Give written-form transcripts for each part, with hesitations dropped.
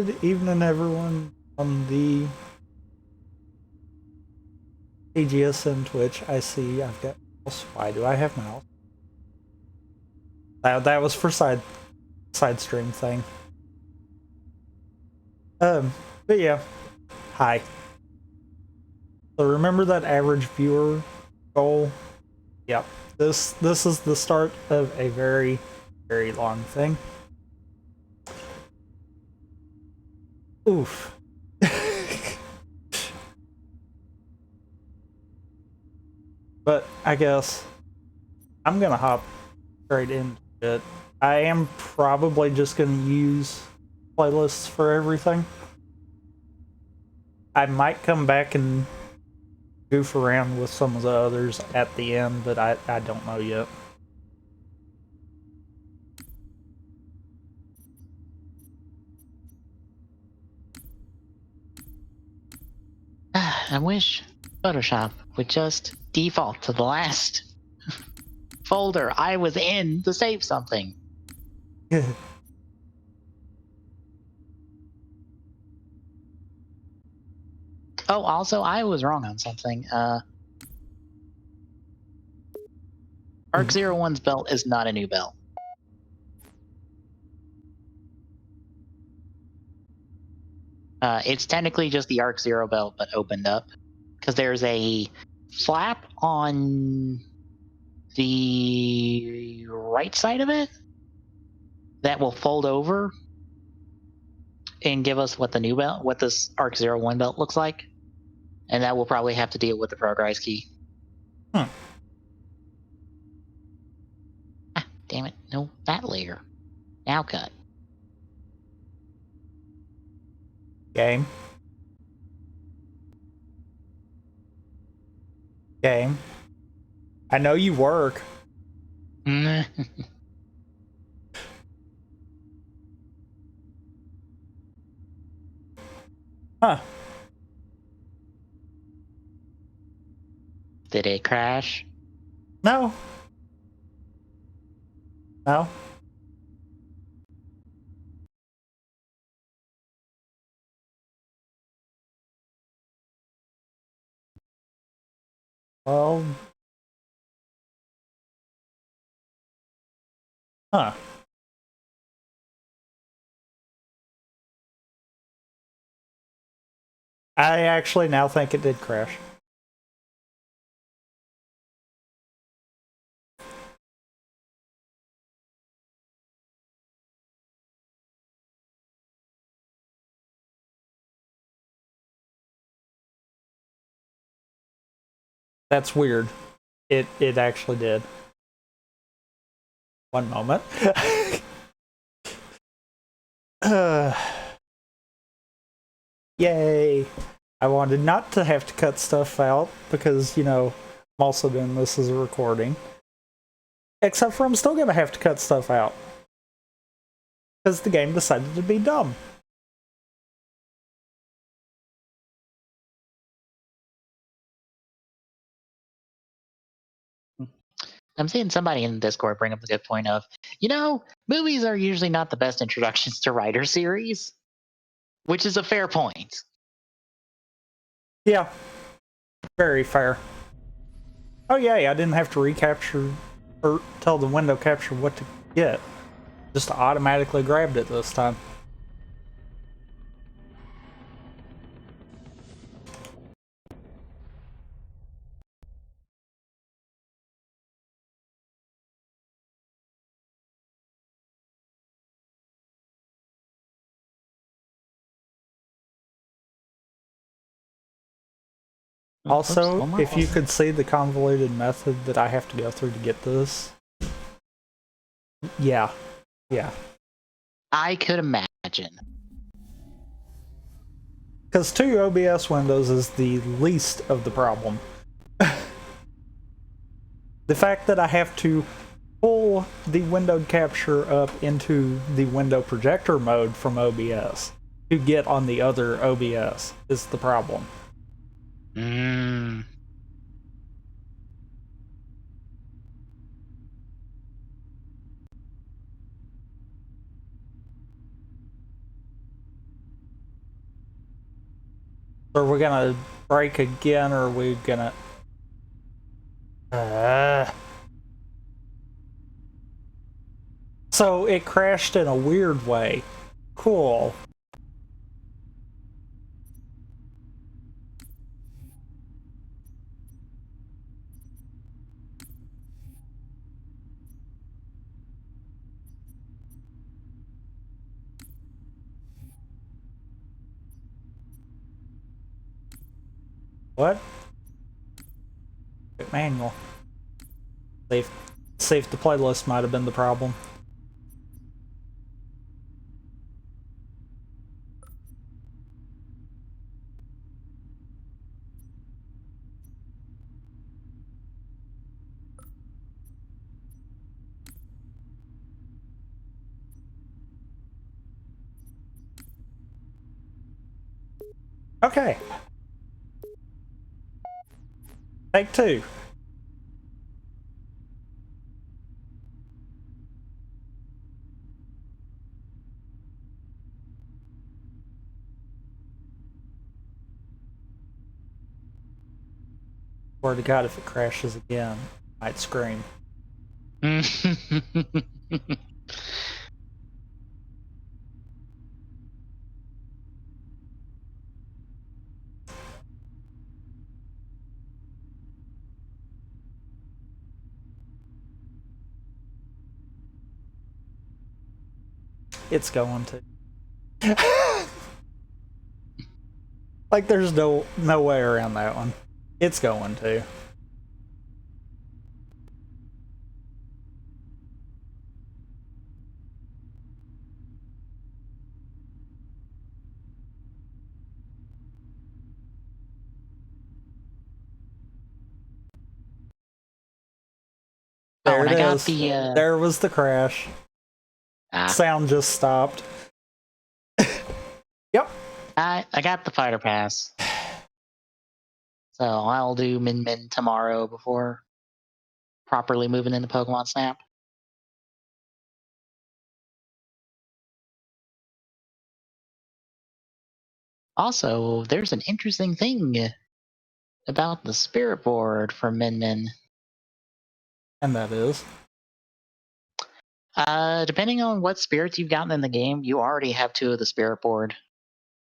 good evening, everyone, on the AGS and Twitch. I see I've got mouse. Why do I have mouse? That was for side stream thing. But yeah, hi. So remember that average viewer goal? Yep. This is the start of a very, very long thing. Oof. But I guess I'm gonna hop straight into it. I am probably just gonna use playlists for everything. I might come back and goof around with some of the others at the end, but I don't know yet. I wish Photoshop would just default to the last folder I was in to save something. Oh, also, I was wrong on something. Arc 01's belt is not a new belt. It's technically just the Arc 0 belt, but opened up. Because there's a flap on the right side of it that will fold over and give us what the new belt, what this Arc 01 belt looks like. And that will probably have to deal with the progress key. Hmm. Ah, damn it. No, that layer. Now cut. Game. Game. I know you work. Huh. Did it crash? No. No. Well. Huh. I actually now think it did crash. That's weird. It actually did. One moment. Yay. I wanted not to have to cut stuff out because, you know, I'm also doing this as a recording. Except for I'm still gonna have to cut stuff out. Because the game decided to be dumb. I'm seeing somebody in the Discord bring up a good point of, you know, movies are usually not the best introductions to writer series, which is a fair point. Yeah. Very fair. Oh yay, I didn't have to recapture or tell the window capture what to get. Just automatically grabbed it this time. Also, Oops, if you could see the convoluted method that I have to go through to get this. Yeah. Yeah. I could imagine. Because 2 OBS windows is the least of the problem. The fact that I have to pull the windowed capture up into the window projector mode from OBS to get on the other OBS is the problem. Are we gonna break again, or are we gonna... So it crashed in a weird way. Cool. What? Manual. Safe the playlist might have been the problem. Okay. Take two. Swear to God, if it crashes again, I might scream. It's going to. Like, there's no way around that one. It's going to. There and it I got is. the There was the crash. Sound just stopped. Yep. I got the fighter pass. So I'll do Min Min tomorrow before properly moving into Pokemon Snap. Also, there's an interesting thing about the spirit board for Min Min. And that is? Depending on what spirits you've gotten in the game, you already have two of the spirit board.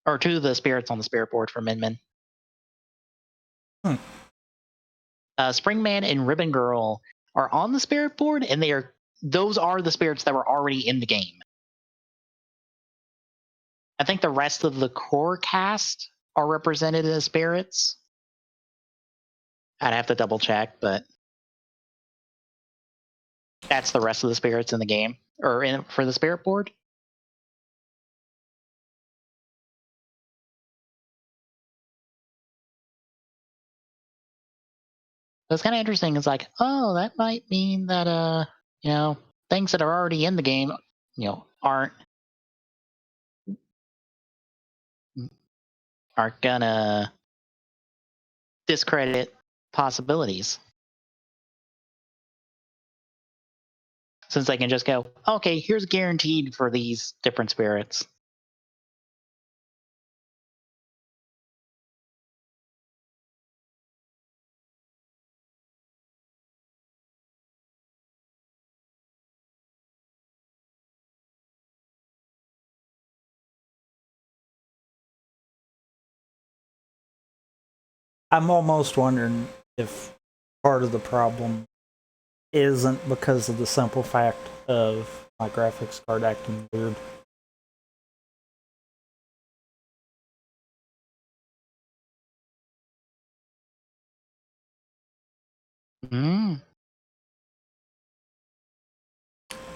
Or two of the spirits on the spirit board for Min Min. Springman and Ribbon Girl are on the spirit board, and those are the spirits that were already in the game. I think the rest of the core cast are represented as spirits. I'd have to double check, but that's the rest of the spirits in the game, or for the spirit board. So it's kind of interesting. It's like, oh, that might mean that things that are already in the game, aren't gonna discredit possibilities. Since they can just go, okay, here's guaranteed for these different spirits. I'm almost wondering if part of the problem isn't because of the simple fact of my graphics card acting weird.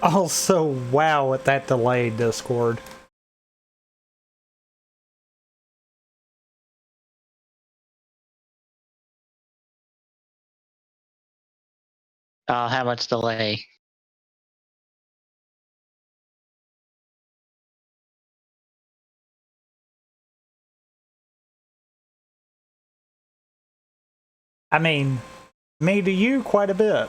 Also, wow, at that delay, Discord. How much delay? I mean, me to you quite a bit.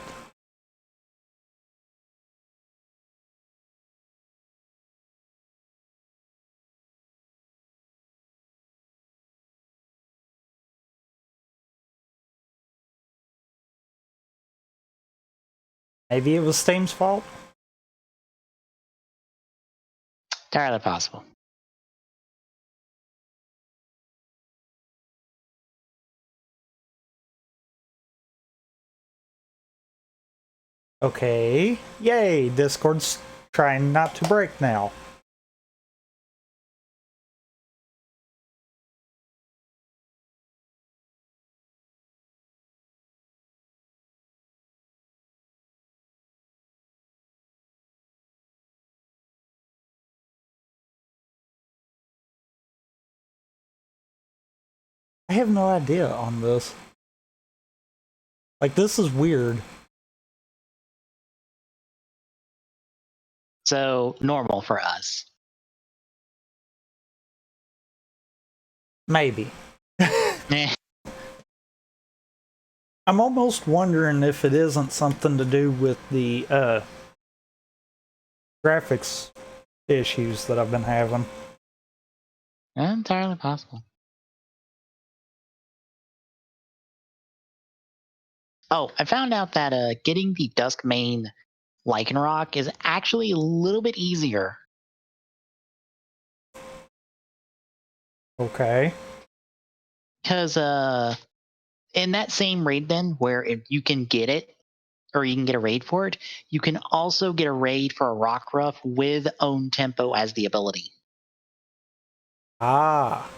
Maybe it was Steam's fault? Entirely possible. Okay. Yay! Discord's trying not to break now. I have no idea on this. Like, this is weird. So normal for us. Maybe. Eh. I'm almost wondering if it isn't something to do with the graphics issues that I've been having. Entirely possible. Oh, I found out that getting the Duskmane Lycanroc is actually a little bit easier. Okay. Because in that same raid then, where if you can get it, or you can get a raid for it, you can also get a raid for a Rockruff with Own Tempo as the ability. Ah.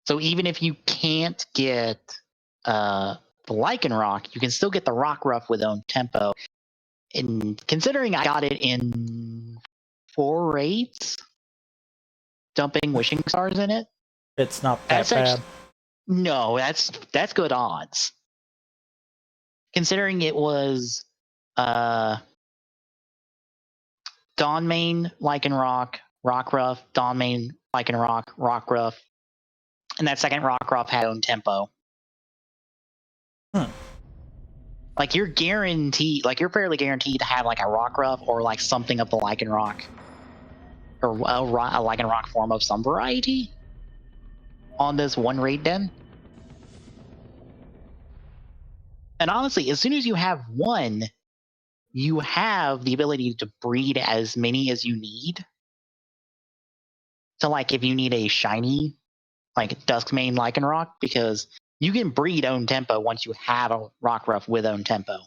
So even if you can't get the Lycanroc, you can still get the Rockruff with Own Tempo. And considering I got it in 4 raids, dumping Wishing Stars in it, It's not that bad. actually, no, that's good odds. Considering it was Dawnmane, Lycanroc, Rockruff, Dawnmane, Lycanroc, Rockruff, and that second Rockruff had Own Tempo. Like you're guaranteed, like you're fairly guaranteed to have like a Rockruff or like something of the Lycanroc, or a Lycanroc form of some variety on this one raid den. And honestly, as soon as you have one, you have the ability to breed as many as you need. So like if you need a shiny, like Duskmane Lycanroc, because you can breed Own Tempo once you have a Rockruff with Own Tempo.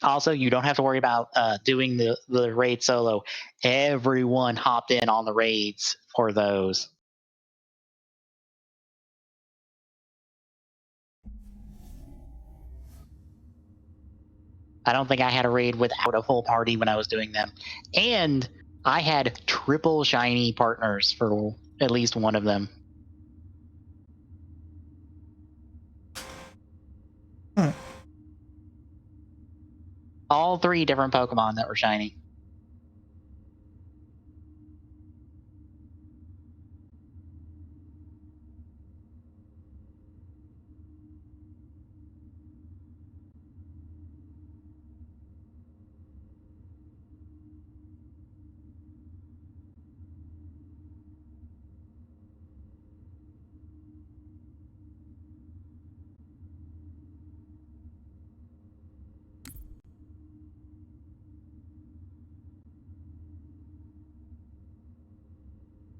Also, you don't have to worry about doing the raid solo. Everyone hopped in on the raids for those. I don't think I had a raid without a full party when I was doing them. And I had triple shiny partners for at least one of them. All 3 different Pokemon that were shiny.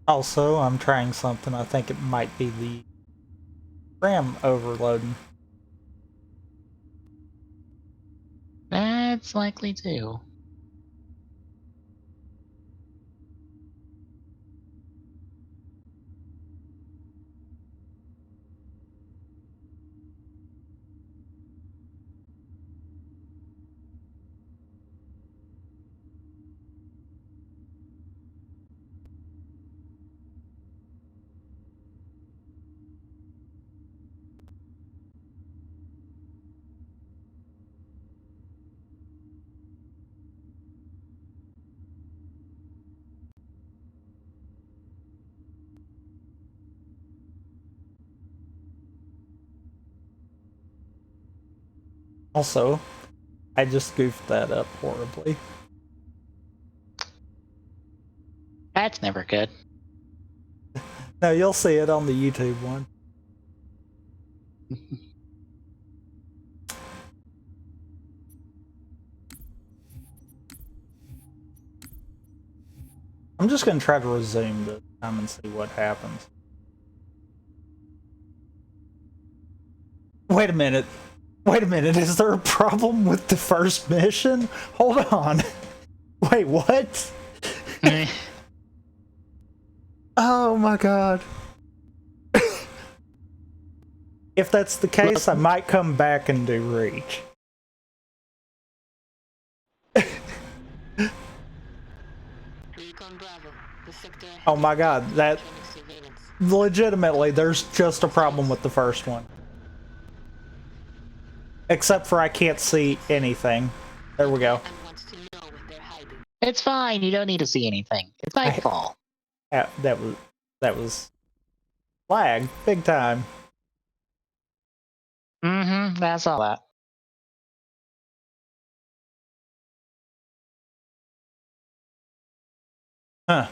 Also, I'm trying something. I think it might be the RAM overloading. That's likely too. Also, I just goofed that up horribly. That's never good. No, you'll see it on the YouTube one. I'm just going to try to resume this time and see what happens. Wait a minute. Wait a minute. Is there a problem with the first mission? Hold on. Wait, what? Oh my god. If that's the case, I might come back and do Reach. Oh my god, that... Legitimately, there's just a problem with the first one. Except for I can't see anything. There we go. It's fine, you don't need to see anything. It's nightfall. That was... lag, big time. Mm-hmm, that's all that. Huh.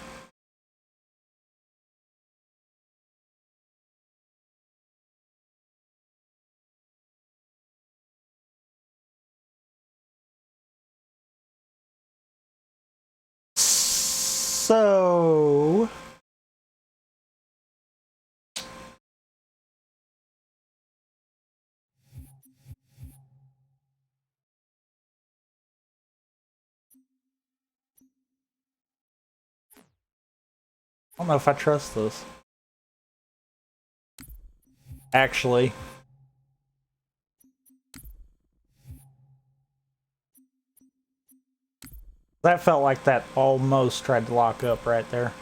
So... I don't know if I trust this. Actually. That felt like that almost tried to lock up right there.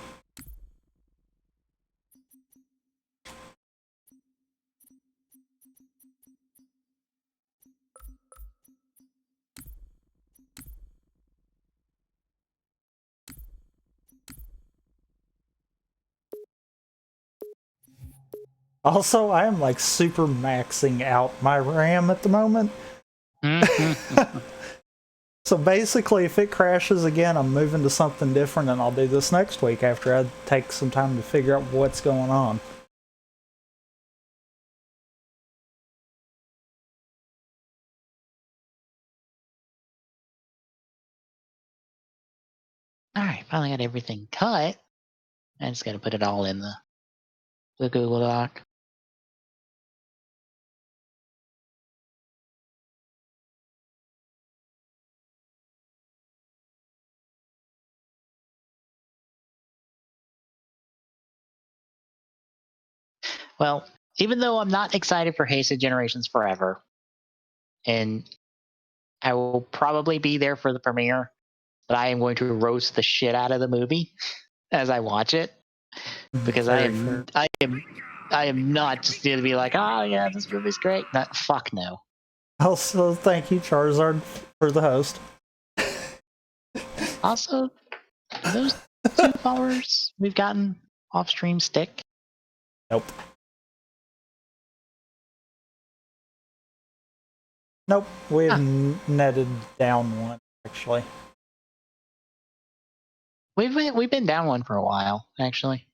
Also, I am like super maxing out my RAM at the moment. So basically, if it crashes again, I'm moving to something different, and I'll do this next week after I take some time to figure out what's going on. Alright, finally got everything cut. I just gotta put it all in the Google Doc. Well, even though I'm not excited for Hasted Generations Forever, and I will probably be there for the premiere, but I am going to roast the shit out of the movie as I watch it, because I am not just going to be like, oh yeah, this movie's great. Fuck no. Also, thank you, Charizard, for the host. Also, those 2 followers we've gotten off stream stick. Nope. Nope, we have netted down one, actually. We've been down one for a while, actually.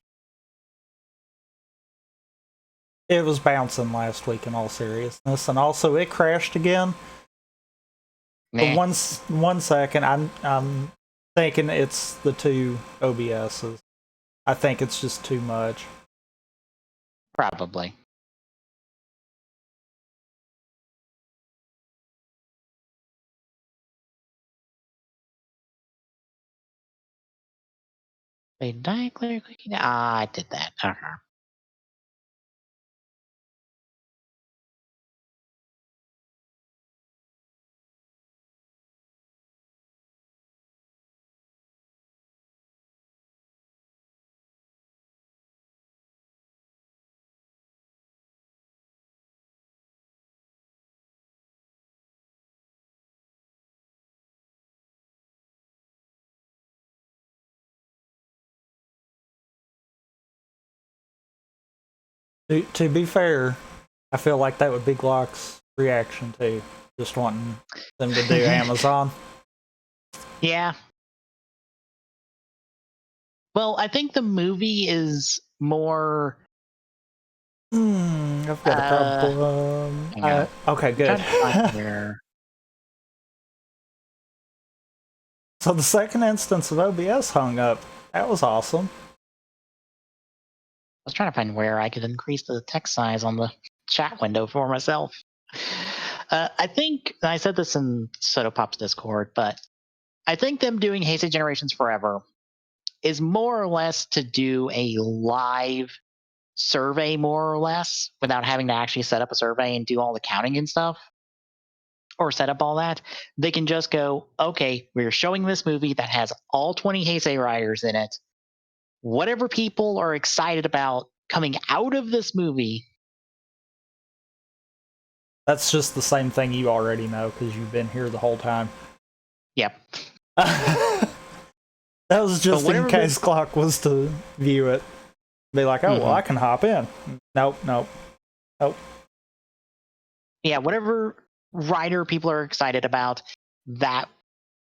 It was bouncing last week, in all seriousness, and also it crashed again. Nah. For 1 second, I'm thinking it's the 2 OBSs. I think it's just too much. Probably. Wait, did I clear cookie? I did that. Okay. To be fair, I feel like that would be Glock's reaction to just wanting them to do Amazon. Yeah. Well, I think the movie is more I've got a problem. Hang on. Okay, good. Trying to find where. So the second instance of OBS hung up. That was awesome. I was trying to find where I could increase the text size on the chat window for myself. I think I said this in Soda Pop's Discord, but I think them doing Heisei Generations Forever is more or less to do a live survey, more or less, without having to actually set up a survey and do all the counting and stuff, or set up all that. They can just go, okay, we're showing this movie that has all 20 Heisei riders in it. Whatever people are excited about coming out of this movie. That's just the same thing you already know because you've been here the whole time. Yep. That was just in case Clock was to view it. Be like, oh, well, I can hop in. Nope. Yeah, whatever rider people are excited about, that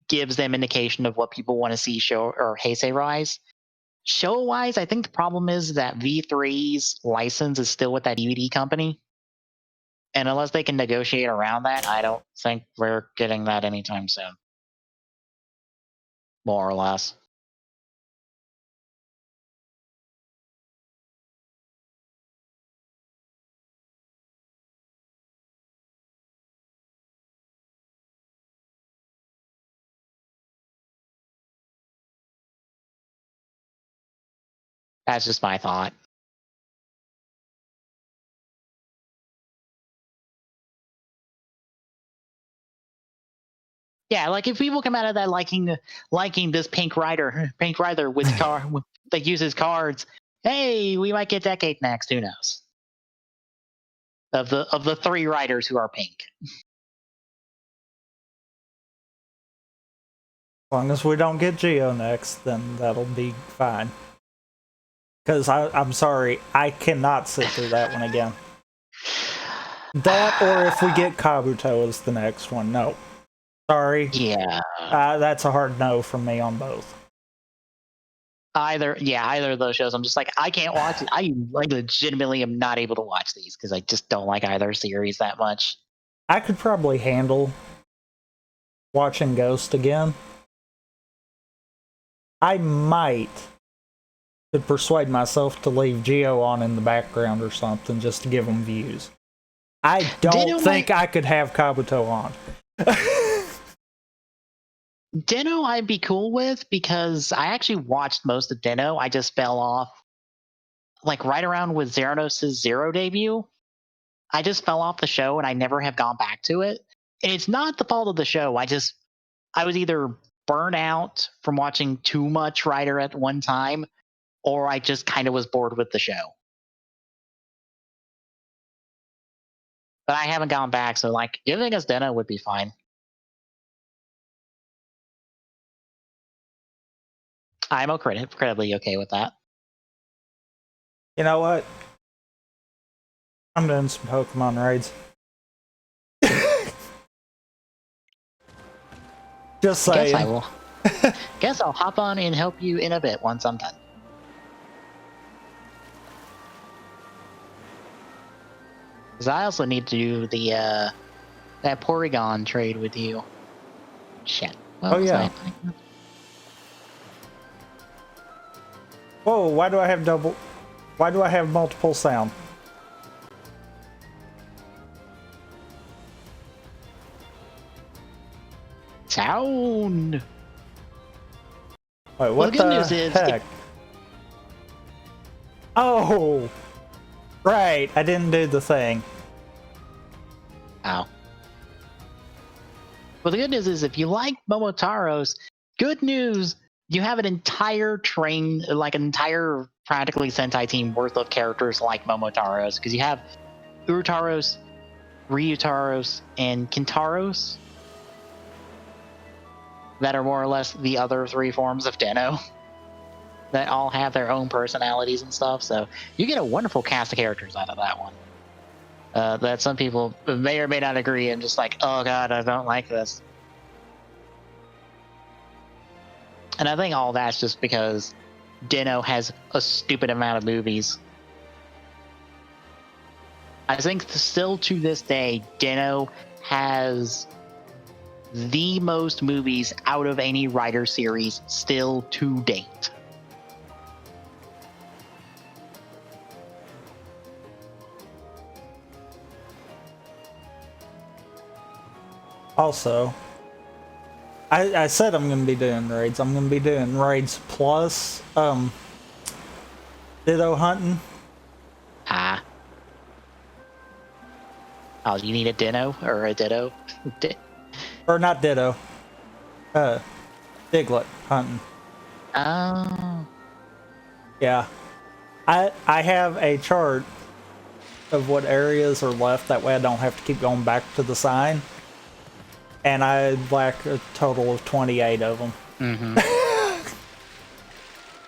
gives them indication of what people want to see show or Heisei Rise. Show-wise, I think the problem is that V3's license is still with that DVD company. And unless they can negotiate around that, I don't think we're getting that anytime soon. More or less. That's just my thought. Yeah, like if people come out of that liking this Pink Rider with that uses cards, hey, we might get Decade next. Who knows? Of the three riders who are pink. As long as we don't get Geo next, then that'll be fine. Because I'm sorry, I cannot sit through that one again. That, or if we get Kabuto as the next one, no. Sorry. Yeah. That's a hard no from me on both. Either of those shows, I'm just like, I can't watch it. I legitimately am not able to watch these because I just don't like either series that much. I could probably handle watching Ghost again. I might could persuade myself to leave Geo on in the background or something just to give them views. I don't think I could have Kabuto on. Den-O I'd be cool with because I actually watched most of Den-O. I just fell off like right around with Zeranos' Zero debut. I just fell off the show and I never have gone back to it. And it's not the fault of the show. I was either burnt out from watching too much Rider at one time, or I just kind of was bored with the show. But I haven't gone back, so like giving us Den-O would be fine. I'm incredibly okay with that. You know what? I'm doing some Pokemon raids. Just saying. Guess I will. Guess I'll hop on and help you in a bit once I'm done. Because I also need to do the that Porygon trade with you. Shit. Oh yeah. Whoa! Why do I have multiple sound? Sound. Wait, what the good news is heck? Oh, right. I didn't do the thing. Ow. Well, the good news is if you like Momotaro's, good news, you have an entire entire practically Sentai team worth of characters like Momotaro's, because you have Urutaros, Ryutaros, and Kintaros that are more or less the other three forms of Den-O that all have their own personalities and stuff. So you get a wonderful cast of characters out of that one. That some people may or may not agree and just like, oh god, I don't like this. And I think all that's just because Den-O has a stupid amount of movies. I think still to this day, Den-O has the most movies out of any writer series still to date. Also, I said I'm going to be doing raids. I'm going to be doing raids plus Ditto hunting. Ah. Oh, you need a Den-O or a Ditto? Or not Ditto. Diglett hunting. Oh. Yeah. I have a chart of what areas are left. That way I don't have to keep going back to the sign. And I lack a total of 28 of them. Mm-hmm.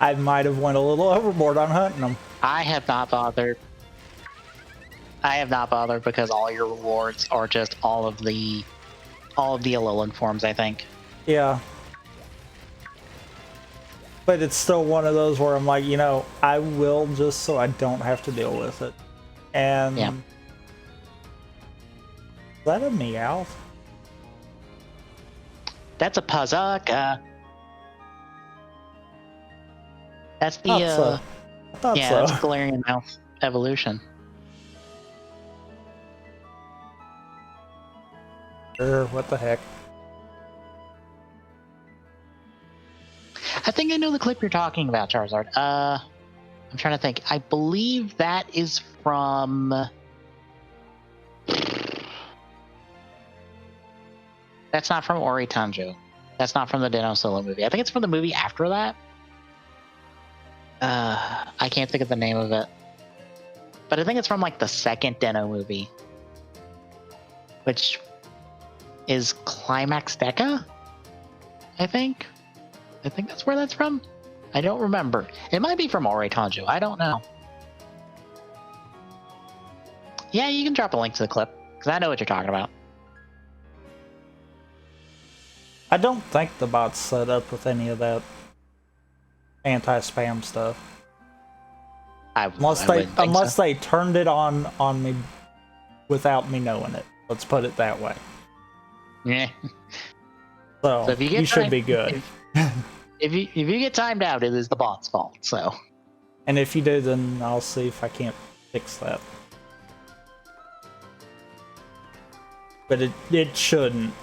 I might have went a little overboard on hunting them. I have not bothered. Because all your rewards are just all of the Alolan forms, I think. Yeah. But it's still one of those where I'm like, you know, I will just so I don't have to deal with it. And yeah. Is that a Meowth? That's a Pazaka. That's the I thought so. that's Galarian Mouth evolution. What the heck? I think I know the clip you're talking about, Charizard. I'm trying to think. I believe that is from. That's not from Ori Tanjo. That's not from the Den-O solo movie. I think it's from the movie after that. I can't think of the name of it. But I think it's from like the second Den-O movie. Which is Climax Deca? I think that's where that's from. I don't remember. It might be from Ori Tanjo. I don't know. Yeah, you can drop a link to the clip, because I know what you're talking about. I don't think the bot's set up with any of that anti-spam stuff. Unless they turned it on me without me knowing it. Let's put it that way. Yeah. So if you should be good. If you get timed out, it is the bot's fault. So. And if you do, then I'll see if I can't fix that. But it shouldn't.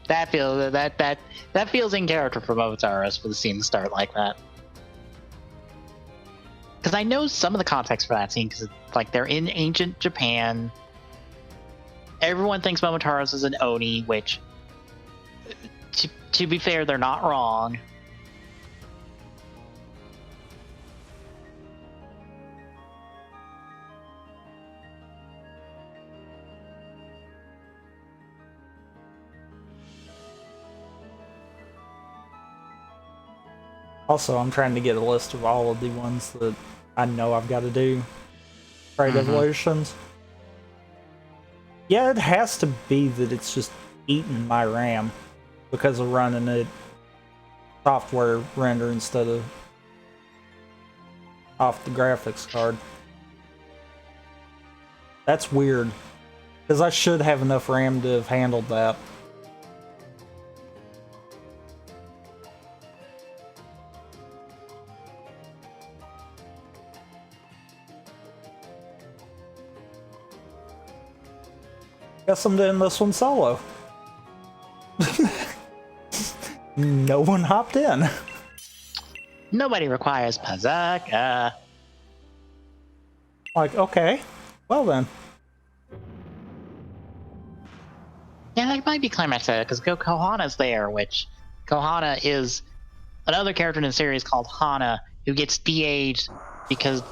That feels in character for Momotaros for the scene to start like that. Because I know some of the context for that scene, because like they're in ancient Japan. Everyone thinks Momotaros is an Oni, which, to be fair, they're not wrong. Also, I'm trying to get a list of all of the ones that I know I've got to do. Trade evolutions. Yeah, it has to be that it's just eating my RAM because of running it software render instead of off the graphics card. That's weird, because I should have enough RAM to have handled that. Guess I'm doing this one solo. No one hopped in. Nobody requires Pazaka. Like, okay, well then. Yeah, that might be Climax Deca, because Kohana's there, which Kohana is another character in the series called Hana, who gets de-aged because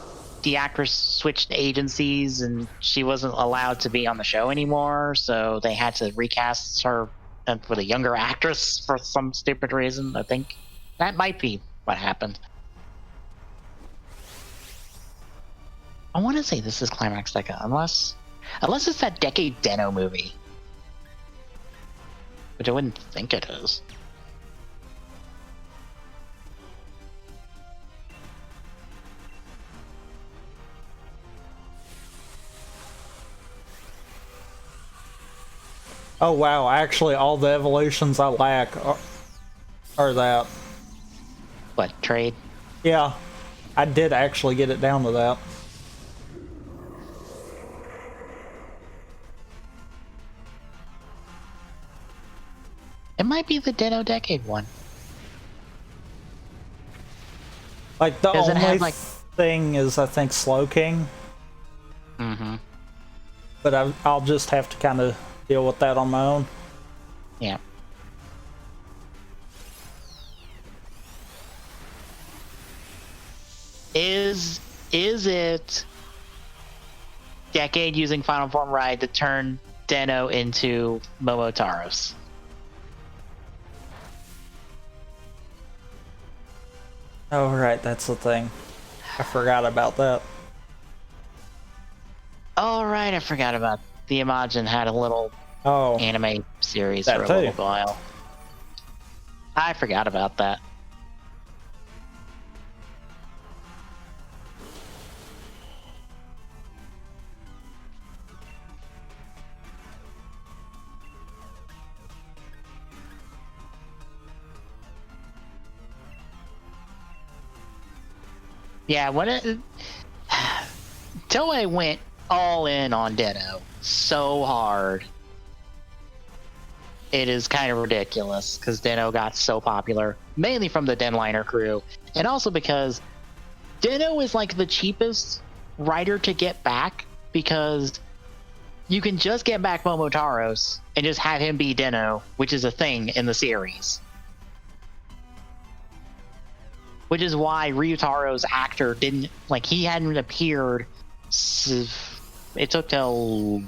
the actress switched agencies and she wasn't allowed to be on the show anymore, so they had to recast her with a younger actress for some stupid reason. I think that might be what happened. I want to say this is Climax Deca, unless it's that Decade Den-O movie, which I wouldn't think it is. Oh wow, actually all the evolutions I lack are that. What, trade? Yeah, I did actually get it down to that. It might be the Dino Decade one. Like, the Does it only have, like... thing is, I think, Slow King. Mm-hmm. But I'll just have to kind of deal with that on my own. Yeah. Is it Decade using Final Form Ride to turn Deno into Momotaros? Oh, right, that's the thing. I forgot about that. Oh, right, I forgot about the Imagine had a little anime series for a little while. I forgot about that. Yeah, when it... Toei went all in on Deno so hard. It is kind of ridiculous because Deno got so popular, mainly from the Denliner crew, and also because Deno is like the cheapest writer to get back because you can just get back Momotaros and just have him be Deno, which is a thing in the series. Which is why Ryutaro's actor didn't, like, he hadn't appeared. It took till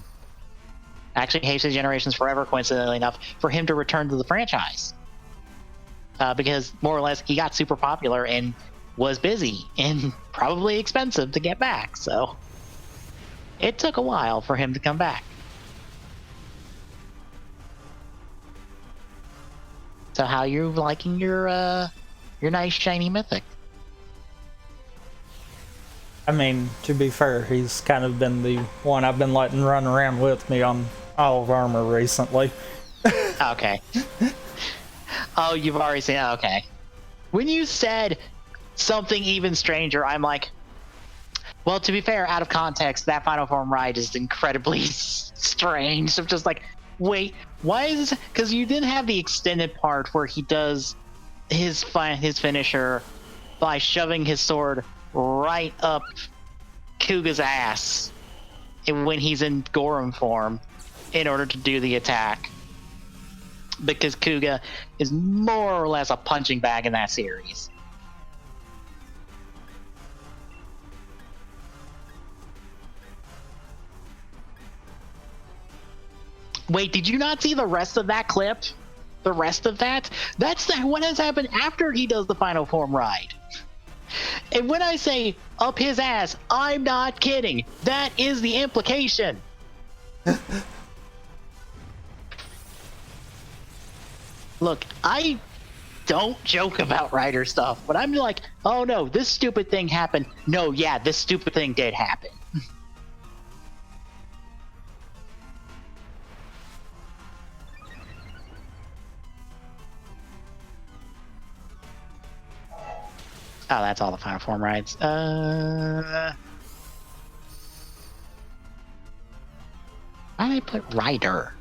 actually Heisei Generations Forever, coincidentally enough, for him to return to the franchise. Because more or less he got super popular and was busy and probably expensive to get back. So it took a while for him to come back. So how you liking your nice shiny mythic? I mean, to be fair, he's kind of been the one I've been letting run around with me on Isle of Armor recently. Okay. Oh, you've already seen... Okay. When you said something even stranger, I'm like... Well, to be fair, out of context, that Final Form ride is incredibly strange. I'm just like, wait, why is this? Because you didn't have the extended part where he does his finisher by shoving his sword right up Kuga's ass when he's in Gorham form in order to do the attack. Because Kuga is more or less a punching bag in that series. Wait, did you not see the rest of that clip? The rest of that? That's what has happened after he does the Final Form ride. And when I say up his ass, I'm not kidding. That is the implication. Look, I don't joke about writer stuff, but I'm like, oh no, this stupid thing happened. No, yeah, this stupid thing did happen. Oh, that's all the Final Form rides. Why did I put rider?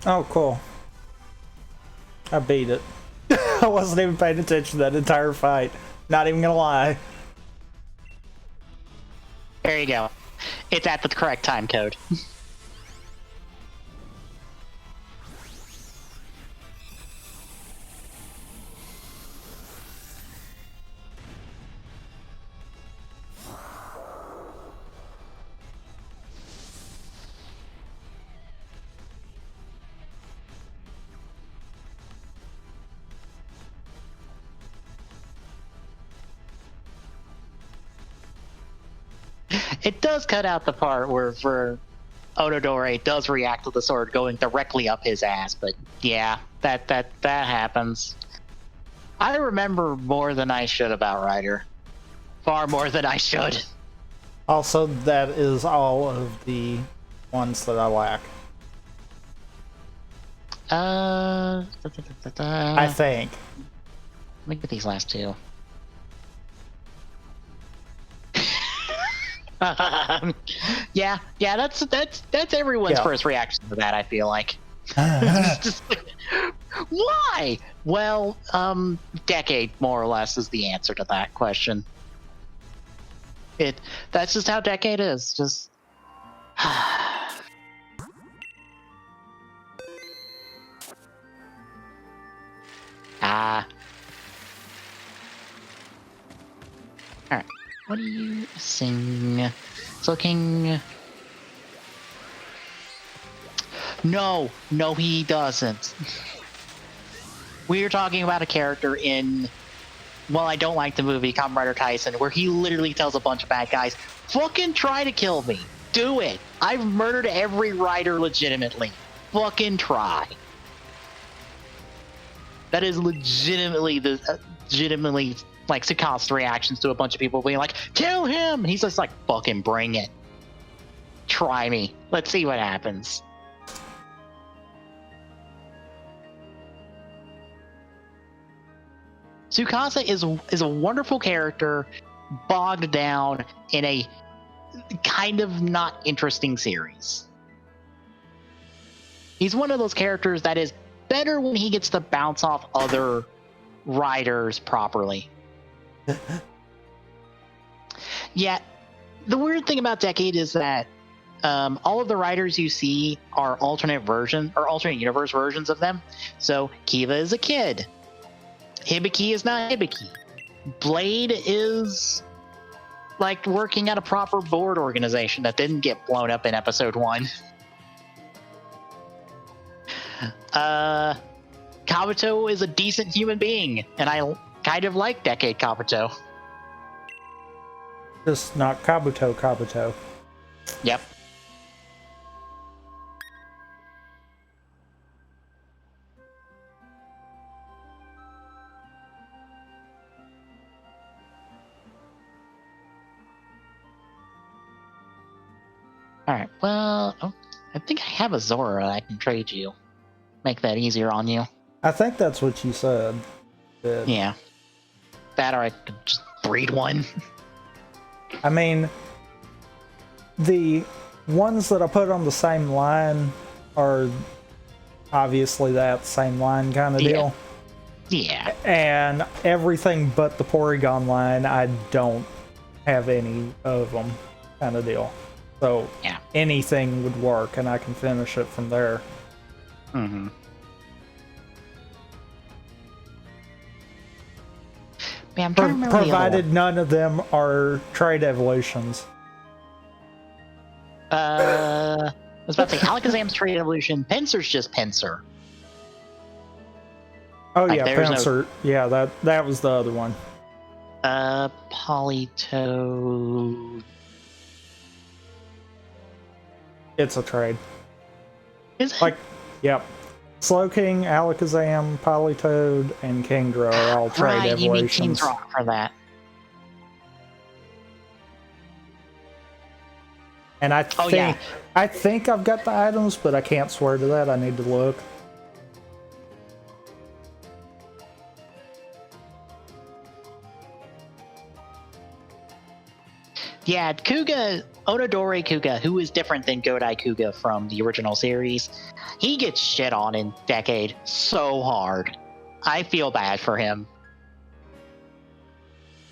Oh, cool. I beat it. I wasn't even paying attention to that entire fight. Not even gonna lie. There you go. It's at the correct time code. It does cut out the part where for Ododore does react to the sword going directly up his ass, but yeah, that happens. I remember more than I should about Ryder. Far more than I should. Also, that is all of the ones that I lack. I think. Let me get these last two. Yeah, that's everyone's first reaction to that. I feel like. Just like, why? Well, decade more or less is the answer to that question. That's just how decade is. Just. Alright. What do you sing? Looking. No, he doesn't. We are talking about a character in. Well, I don't like the movie Kamen Rider Tyson, where he literally tells a bunch of bad guys, fucking try to kill me. Do it. I've murdered every rider legitimately. Fucking try. That is legitimately like Sukatsu's reactions to a bunch of people being like, kill him! And he's just like, fucking bring it. Try me. Let's see what happens. Tsukasa is a wonderful character bogged down in a kind of not interesting series. He's one of those characters that is better when he gets to bounce off other writers properly. Yeah, the weird thing about Decade is that all of the writers you see are alternate universe versions of them. So Kiva is a kid. Hibiki is not Hibiki. Blade is like working at a proper board organization that didn't get blown up in episode 1. Kabuto is a decent human being, and I kind of like Decade Kabuto. Just not Kabuto. Yep. Alright, well, I think I have a Zora I can trade you. Make that easier on you. I think that's what you said. Yeah. That or I could just breed one. I mean, the ones that I put on the same line are obviously that same line kind of deal. Yeah. And everything but the Porygon line, I don't have any of them kind of deal. So yeah, anything would work, and I can finish it from there. Mm-hmm. Man, provided none of them are trade evolutions. I was about to say Alakazam's trade evolution. Pinsir's just Pinsir. Oh like, yeah, Pinsir. No... Yeah, that was the other one. Politoed. It's a trade. Is it? Like, yep. Slowking, Alakazam, Politoed, and Kingdra are all trade evolutions. You need Kingdra for that. And I think I've got the items, but I can't swear to that. I need to look. Yeah, Kuga, Onodore Kuga, who is different than Godai Kuga from the original series, he gets shit on in Decade so hard. I feel bad for him.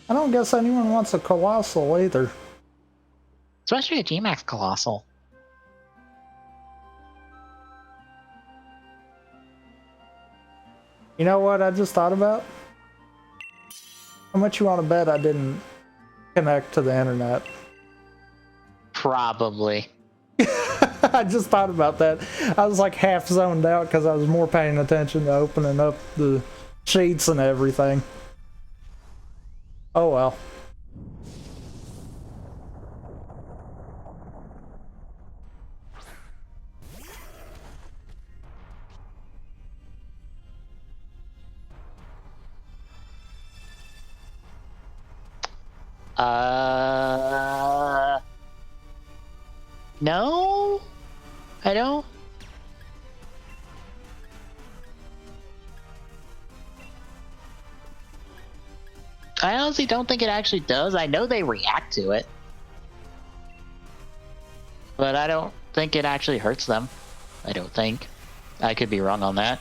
I don't guess anyone wants a Colossal either. Especially a G-Max Colossal. You know what I just thought about? How much you want to bet I didn't connect to the internet? Probably. I just thought about that. I was like half zoned out because I was more paying attention to opening up the sheets and everything. Oh well. No, I don't. I honestly don't think it actually does. I know they react to it, but I don't think it actually hurts them. I don't think. I could be wrong on that.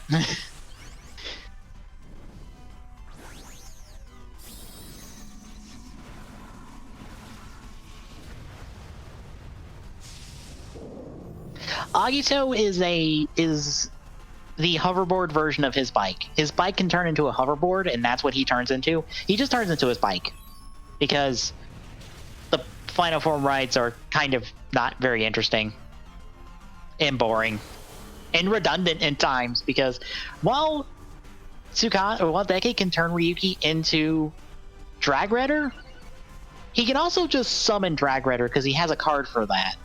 Agito is the hoverboard version of his bike. His bike can turn into a hoverboard, and that's what he turns into. He just turns into his bike because the final form rides are kind of not very interesting and boring and redundant in times, because while Deke can turn Ryuki into Drag Redder, he can also just summon Drag Redder because he has a card for that.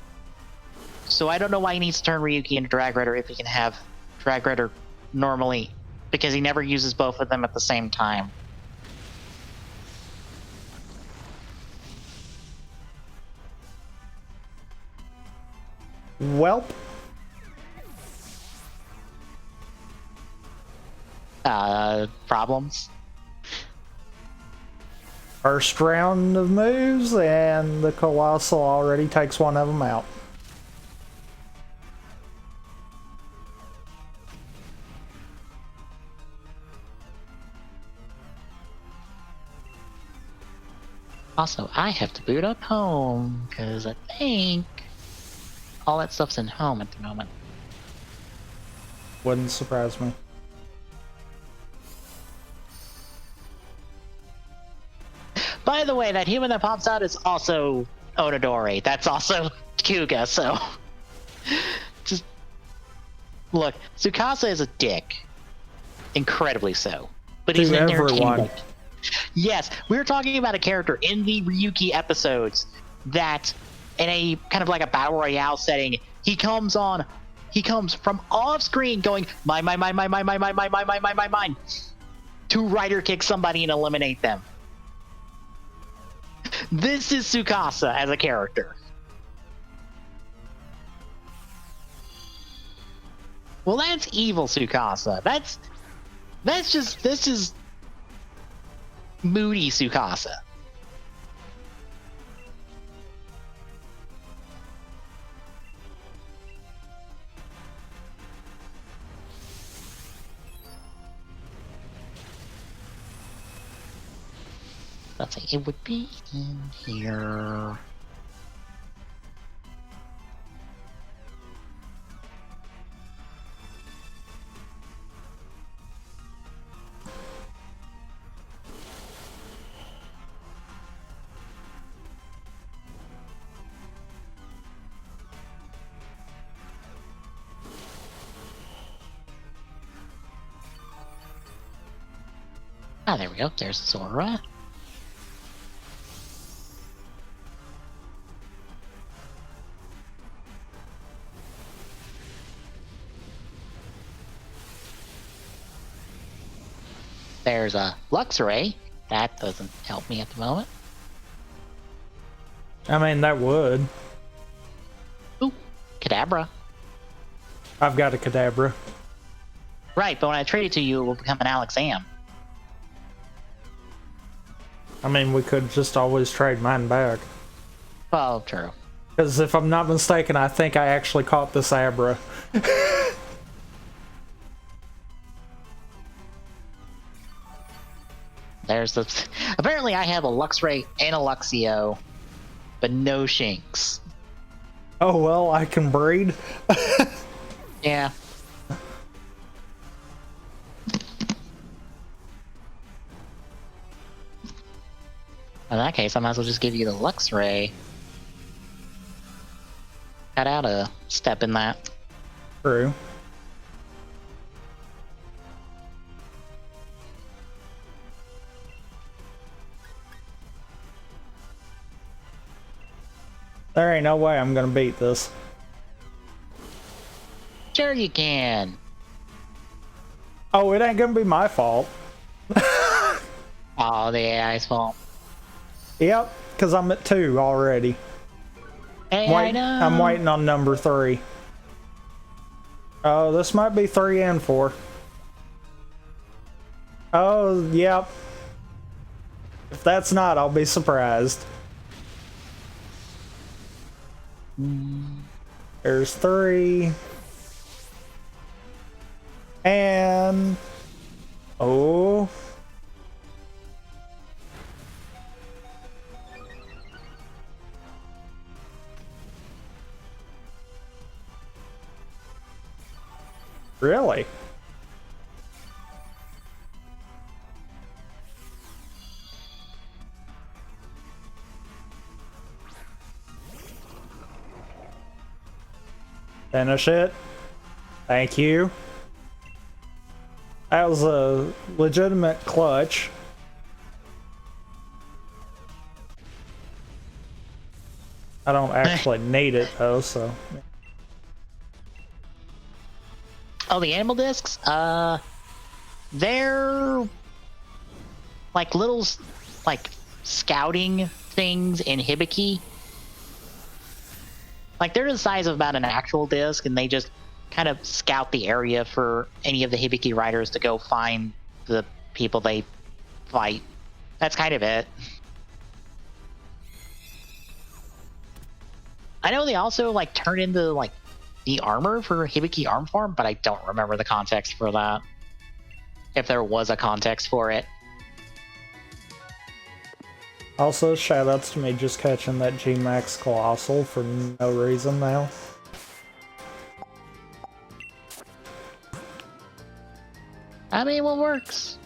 So I don't know why he needs to turn Ryuki into Drag Redder if he can have Drag Redder normally, because he never uses both of them at the same time. Welp. Problems. First round of moves, and the Colossal already takes one of them out. Also, I have to boot up home, because I think all that stuff's in home at the moment. Wouldn't surprise me. By the way, that human that pops out is also Onodori. That's also Kuga, so... Just... Look, Tsukasa is a dick. Incredibly so. But he's an entertaining dick. Yes, we were talking about a character in the Ryuki episodes that, in a kind of like a battle royale setting, he comes from off screen going, mine, to rider kick somebody and eliminate them. This is Tsukasa as a character. Well, that's evil Tsukasa. That's just moody Tsukasa. Let's see, it would be in here. Ah, there we go. There's Sora. There's a Luxray. That doesn't help me at the moment. I mean, that would. Ooh, Kadabra. I've got a Kadabra. Right, but when I trade it to you, it will become an Alexam. I mean, we could just always trade mine back. Well, true. Because if I'm not mistaken, I think I actually caught this Abra. There's the... Apparently I have a Luxray and a Luxio, but no Shinx. Oh, well, I can breed. Yeah. In that case, I might as well just give you the Luxray. Cut out a step in that. True. There ain't no way I'm gonna beat this. Sure you can. Oh, it ain't gonna be my fault. Oh, the AI's fault. Yep, because I'm at 2 already. Hey, I know. I'm waiting on number 3. Oh, this might be 3 and 4. Oh, yep. If that's not, I'll be surprised. There's 3. And... oh... really? Finish it. Thank you. That was a legitimate clutch. I don't actually need it though, so. Oh, the animal discs? They're like little like scouting things in Hibiki. Like they're the size of about an actual disc, and they just kind of scout the area for any of the Hibiki riders to go find the people they fight. That's kind of it. I know they also like turn into like the armor for Hibiki Arm Farm, but I don't remember the context for that. If there was a context for it. Also, shoutouts to me just catching that G-Max Colossal for no reason now. I mean, what works?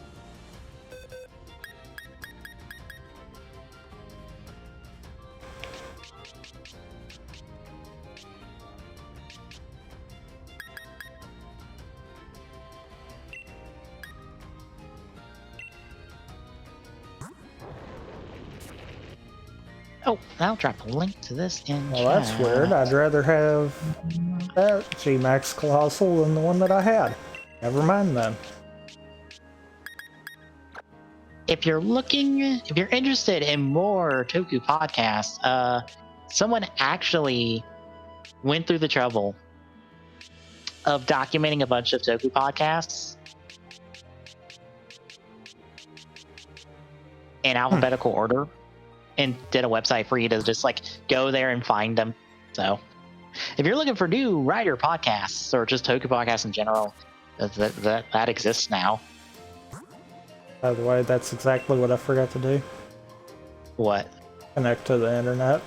Oh, I'll drop a link to this in Well, that's chat. weird. I'd rather have that G-Max Colossal than the one that I had. Never mind then. If you're interested in more Toku podcasts, someone actually went through the trouble of documenting a bunch of Toku podcasts in alphabetical order and did a website for you to just like go there and find them. So if you're looking for new writer podcasts or just Toku podcasts in general, that exists now. By the way, that's exactly what I forgot to do. What? Connect to the internet.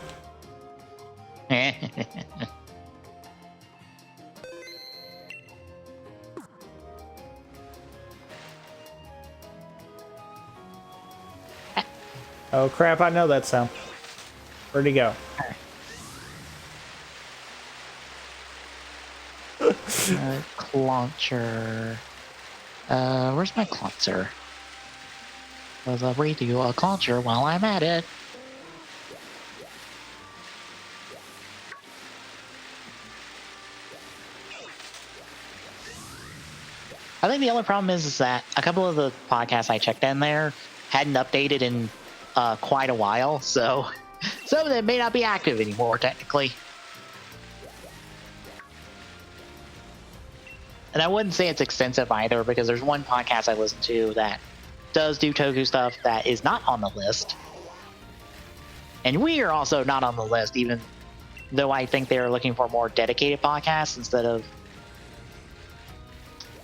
Oh crap, I know that sound. Where'd he go? Clauncher. Where's my Clauncher? I'll redo a Clauncher while I'm at it. I think the only problem is that a couple of the podcasts I checked in there hadn't updated in quite a while, so some of them may not be active anymore, technically. And I wouldn't say it's extensive either, because there's one podcast I listen to that does do Toku stuff that is not on the list. And we are also not on the list, even though I think they're looking for more dedicated podcasts instead of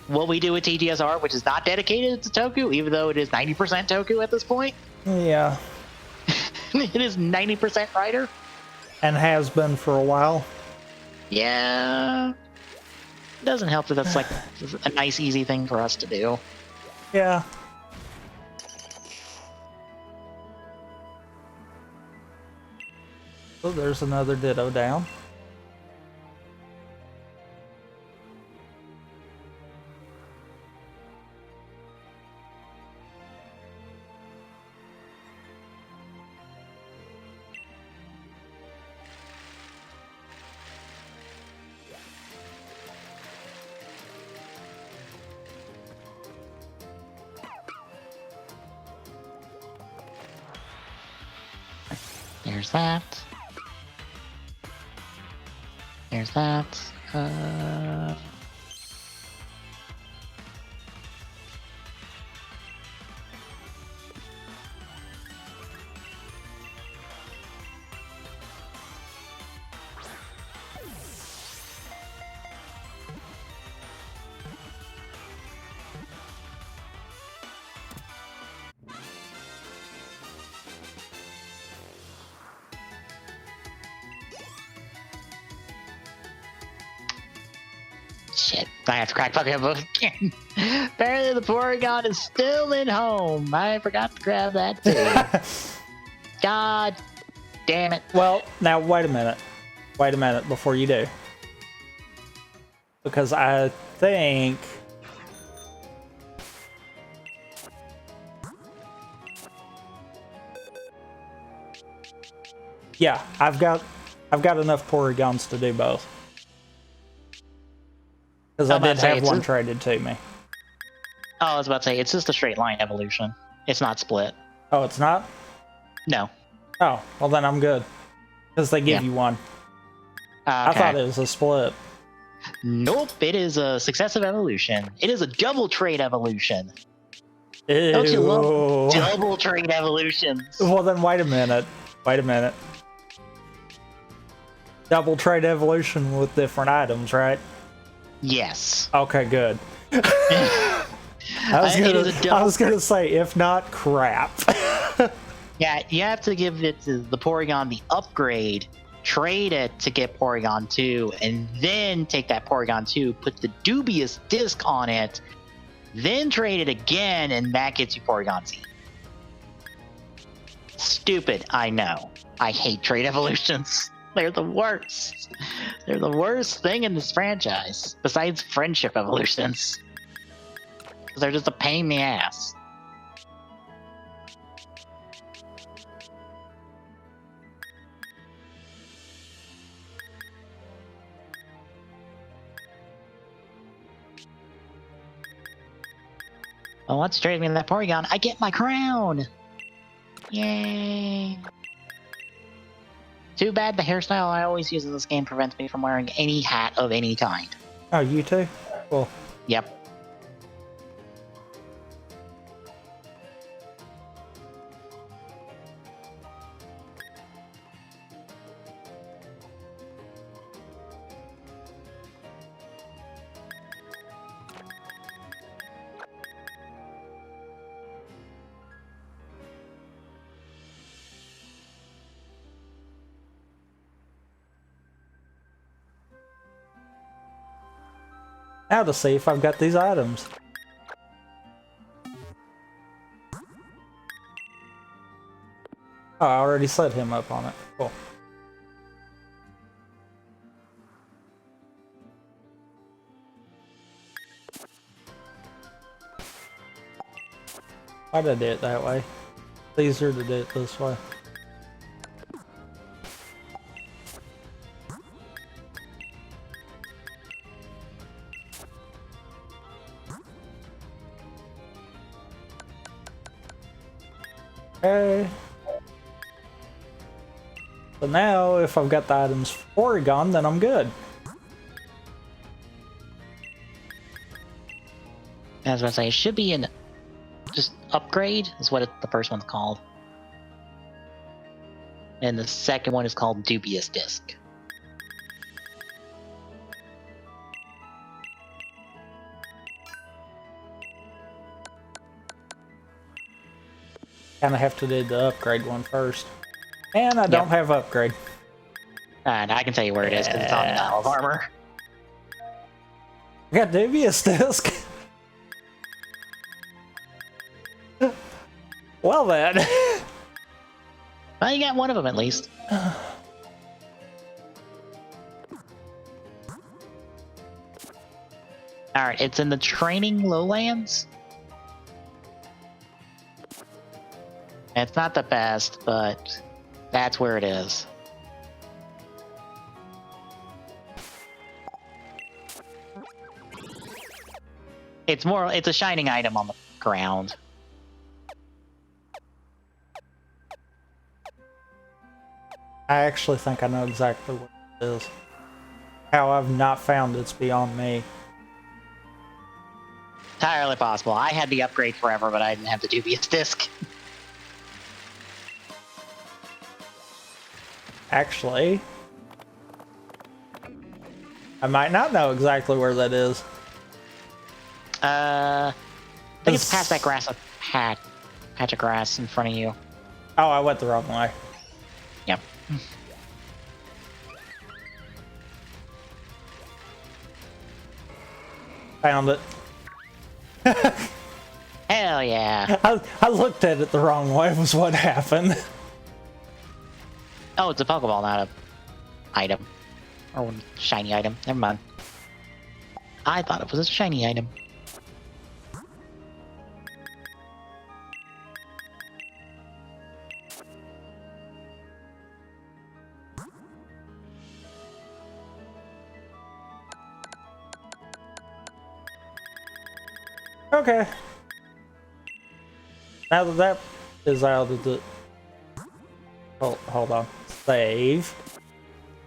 what we do at TGSR, which is not dedicated to Toku, even though it is 90% Toku at this point. Yeah. It is 90% writer. And has been for a while. Yeah. It doesn't help that that's like a nice, easy thing for us to do. Yeah. Oh, there's another Ditto down. There's that. There's that. Shit, I have to crack Pokemon again. Apparently the Porygon is still in home. I forgot to grab that too. God damn it. Well, now wait a minute. Wait a minute before you do. Because I think... Yeah, I've got enough Porygons to do both. Because I did have one traded to me. Oh, I was about to say, it's just a straight line evolution. It's not split. Oh, it's not? No. Oh, well then I'm good. Because they give you one. Okay. I thought it was a split. Nope, it is a successive evolution. It is a double trade evolution. Ew. Don't you love double trade evolutions? Well then wait a minute. Wait a minute. Double trade evolution with different items, right? Yes. Okay, good. I was gonna say, if not, crap. Yeah, you have to give it to the Porygon the upgrade, trade it to get Porygon 2, and then take that Porygon 2, put the dubious disc on it, then trade it again, and that gets you Porygon Z. Stupid, I know. I hate trade evolutions. They're the worst. They're the worst thing in this franchise, besides friendship evolutions. Because they're just a pain in the ass. Well, once you trade me that Porygon, I get my crown! Yay! Too bad the hairstyle I always use in this game prevents me from wearing any hat of any kind. Oh, you too? Cool. Yep. Now to see if I've got these items. Oh, I already set him up on it. Cool. Why did I do it that way? It's easier to do it this way. Okay. So now, if I've got the items for Porygon, then I'm good. I was about to say, it should be an just upgrade, is what the first one's called. And the second one is called Dubious Disc. Kinda have to do the upgrade one first. And I don't have upgrade. And I can tell you where it is because it's on the Isle of Armor. I got Dubious Disc. Well then. Well, you got one of them at least. Alright, it's in the Training Lowlands. It's not the best, but that's where it is. It's a shining item on the ground. I actually think I know exactly what it is. How I've not found it's beyond me. Entirely possible. I had the upgrade forever, but I didn't have the dubious disc. Actually, I might not know exactly where that is. I think it's past that grass patch of grass in front of you. Oh, I went the wrong way. Yep. Found it. Hell yeah. I looked at it the wrong way was what happened. Oh, it's a Pokeball, not a item. Or shiny item. Never mind. I thought it was a shiny item. Okay. Now that that is out of the... Oh, hold on. Save.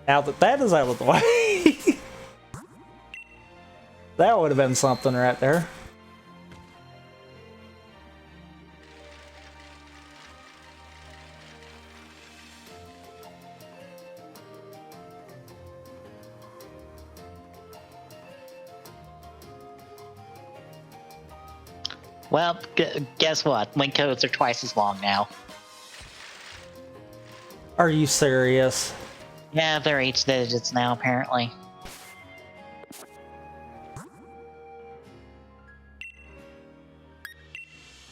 Now that that is out of the way. That would have been something right there. Well, guess what? Link codes are twice as long now. Are you serious? Yeah, they're 8 digits now, apparently.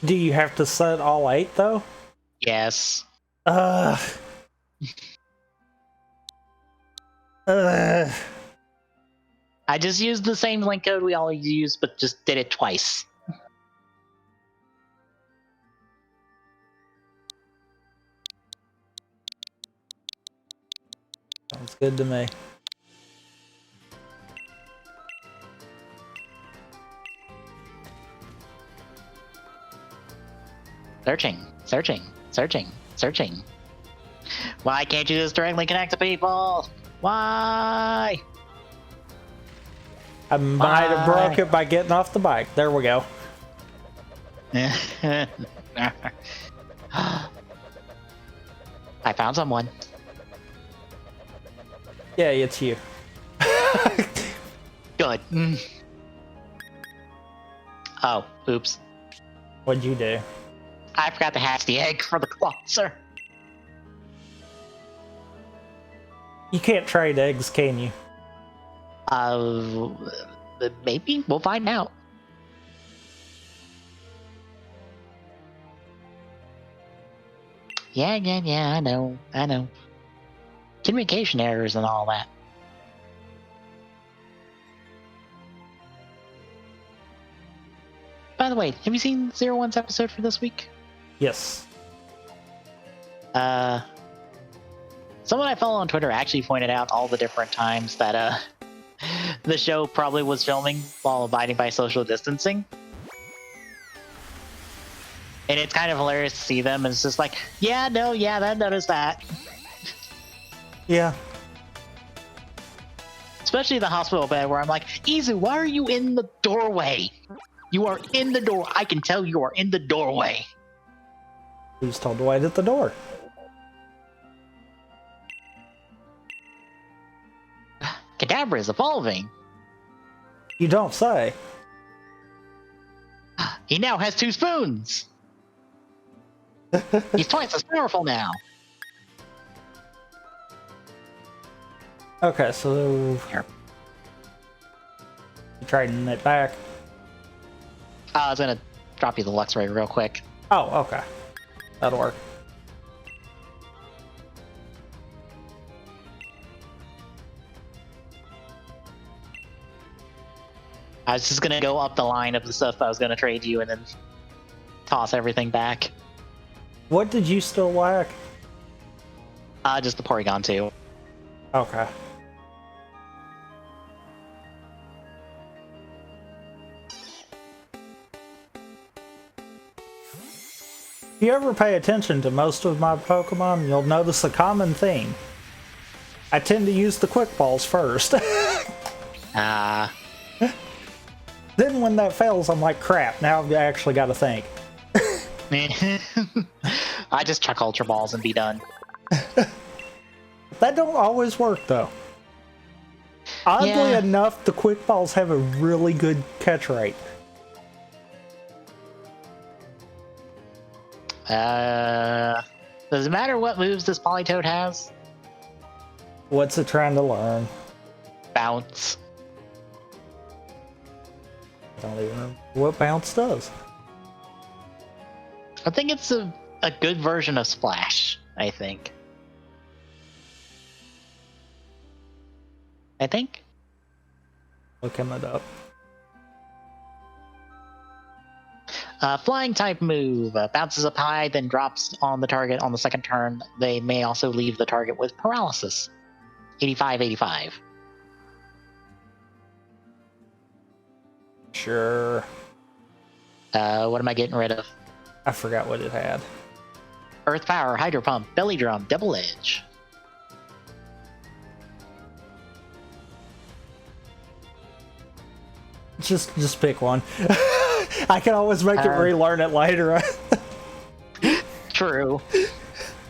Do you have to set all 8 though? Yes. Ugh. Ugh. I just used the same link code we always use, but just did it twice. Sounds good to me. Searching, searching, searching, searching. Why can't you just directly connect to people? Why? I might have broke it by getting off the bike. There we go. I found someone. Yeah, it's you. Good. Oh, oops. What'd you do? I forgot to hatch the egg for the closer. You can't trade eggs, can you? Maybe we'll find out. Yeah, I know. Communication errors and all that. By the way, have you seen 01's episode for this week? Yes. Someone I follow on Twitter actually pointed out all the different times that the show probably was filming while abiding by social distancing. And it's kind of hilarious to see them, and it's just like, yeah, I noticed that. Yeah. Especially the hospital bed where I'm like, Izu, why are you in the doorway? You are in the door. I can tell you are in the doorway. Who's told to wait at the door? Kadabra is evolving. You don't say. He now has 2 spoons. He's twice as powerful now. Okay, so Here. Trading it back. I was gonna drop you the Luxray real quick. Oh, okay. That'll work. I was just gonna go up the line of the stuff I was gonna trade you and then toss everything back. What did you still lack? Just the Porygon too. Okay. If you ever pay attention to most of my Pokemon, you'll notice a common theme. I tend to use the quick balls first. Ah. Then when that fails, I'm like, crap, now I've actually got to think. I just chuck Ultra Balls and be done. That don't always work, though. Oddly enough, the quick balls have a really good catch rate. Does it matter what moves this Politoad has? What's it trying to learn? Bounce. I don't even know what bounce does. I think it's a good version of Splash, I think. Looking it up. Flying type move. Bounces up high, then drops on the target on the second turn. They may also leave the target with paralysis. 85-85. Sure. What am I getting rid of? I forgot what it had. Earth Power, Hydro Pump, Belly Drum, Double Edge. Just pick one. I can always make it relearn it later. True.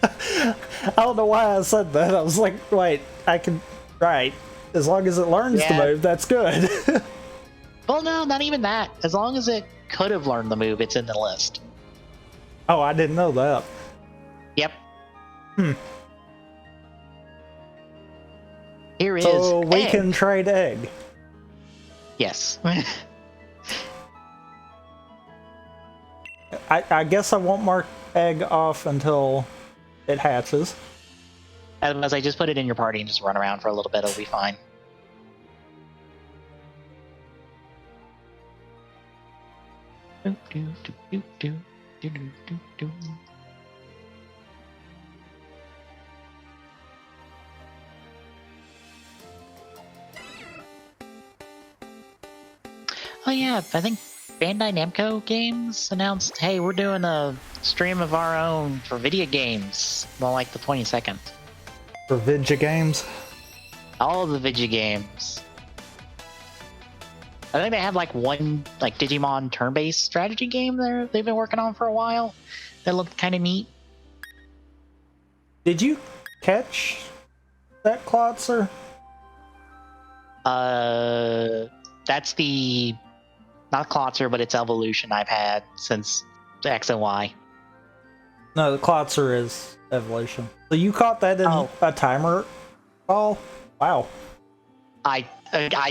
I don't know why I said that. I was like, wait, I can... Right. As long as it learns the move, that's good. Well, no, not even that. As long as it could have learned the move, it's in the list. Oh, I didn't know that. Yep. Here so we egg. Can trade egg. Yes. I guess I won't mark egg off until it hatches. As I just put it in your party and just run around for a little bit, it'll be fine. Oh yeah, I think Bandai Namco Games announced, hey, we're doing a stream of our own for video games on like the 22nd. For video games? All of the video games. I think they have like one like Digimon turn-based strategy game they've been working on for a while. That looked kind of neat. Did you catch that Klotzer? That's the not Klotzer, but it's evolution I've had since X and Y. No, the Klotzer is evolution. So you caught that in a timer ball? Wow. I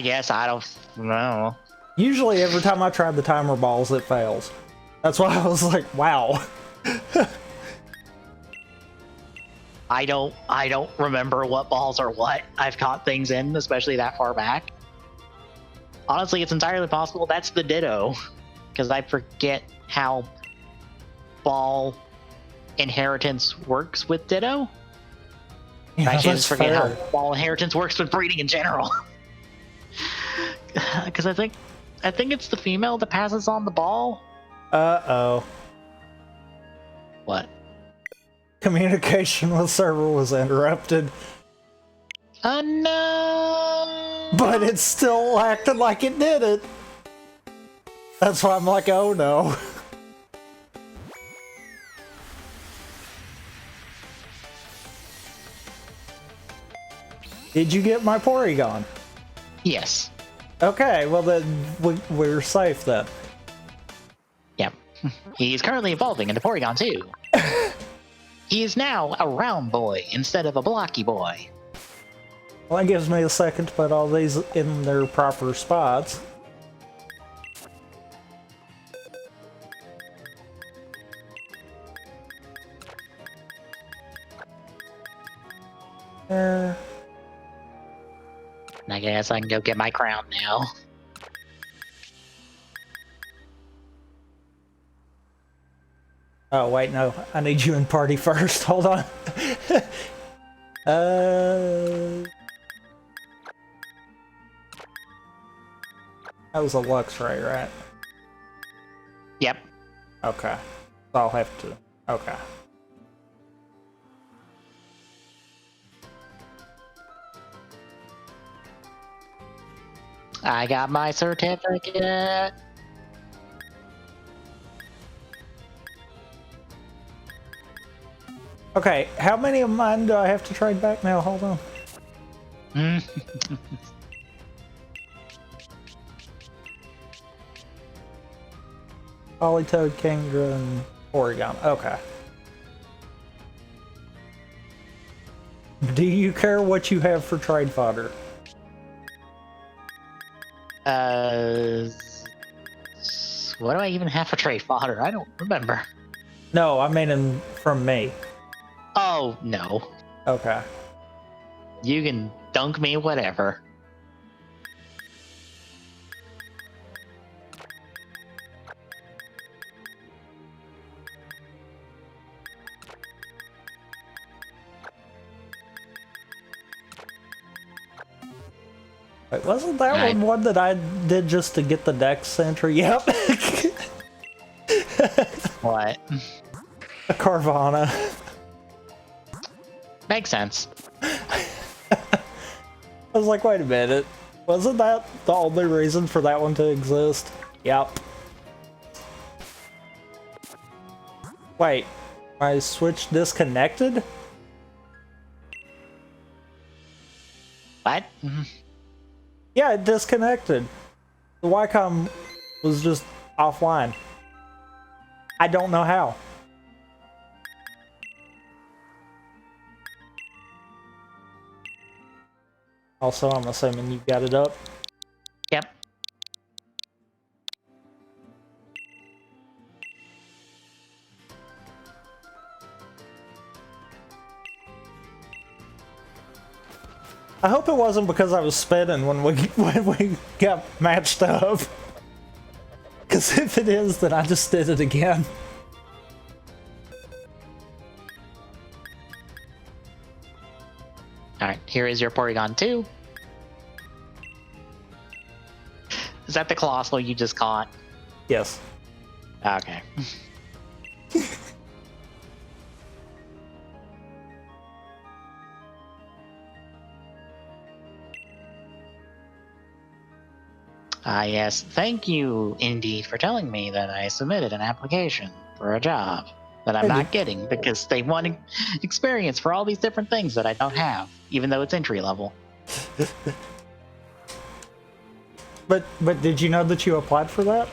guess I don't know. Usually every time I tried the timer balls, it fails. That's why I was like, wow. I don't remember what balls are what I've caught things in, especially that far back. Honestly, it's entirely possible that's the Ditto, because I forget how ball inheritance works with Ditto. Yeah, I just forget how ball inheritance works with breeding in general. Because I think it's the female that passes on the ball. Uh-oh. What? Communication with server was interrupted. Oh no! But it still acted like it did it. That's why I'm like, oh no. Did you get my Porygon? Yes. Okay, well then we're safe then. Yep. He's currently evolving into Porygon 2. He is now a round boy instead of a blocky boy. Well, that gives me a second to put all these in their proper spots. There. I guess I can go get my crown now. Oh, wait, no. I need you in party first. Hold on. That was a Luxray, right? Yep. Okay. So I'll have to... Okay. I got my certificate. Okay, how many of mine do I have to trade back now? Hold on. Polytoad, Kingdra, and Oregon. Okay. Do you care what you have for trade fodder? What do I even have for trade fodder? I don't remember. No, I mean from me. Oh, no. Okay. You can dunk me whatever. Wait, wasn't that one that I did just to get the Dex entry? Yep. What? A Carvana. Makes sense. I was like, wait a minute. Wasn't that the only reason for that one to exist? Yep. Wait, my Switch disconnected? What? Yeah, it disconnected. The Wacom was just offline. I don't know how. Also, I'm assuming you got it up. Yep. I hope it wasn't because I was spinning when we got matched up. Because if it is, then I just did it again. Alright, here is your Porygon 2. Is that the Colossal you just caught? Yes. Okay. Yes. Thank you, indeed, for telling me that I submitted an application for a job that I'm not getting because they want experience for all these different things that I don't have, even though it's entry level. But did you know that you applied for that?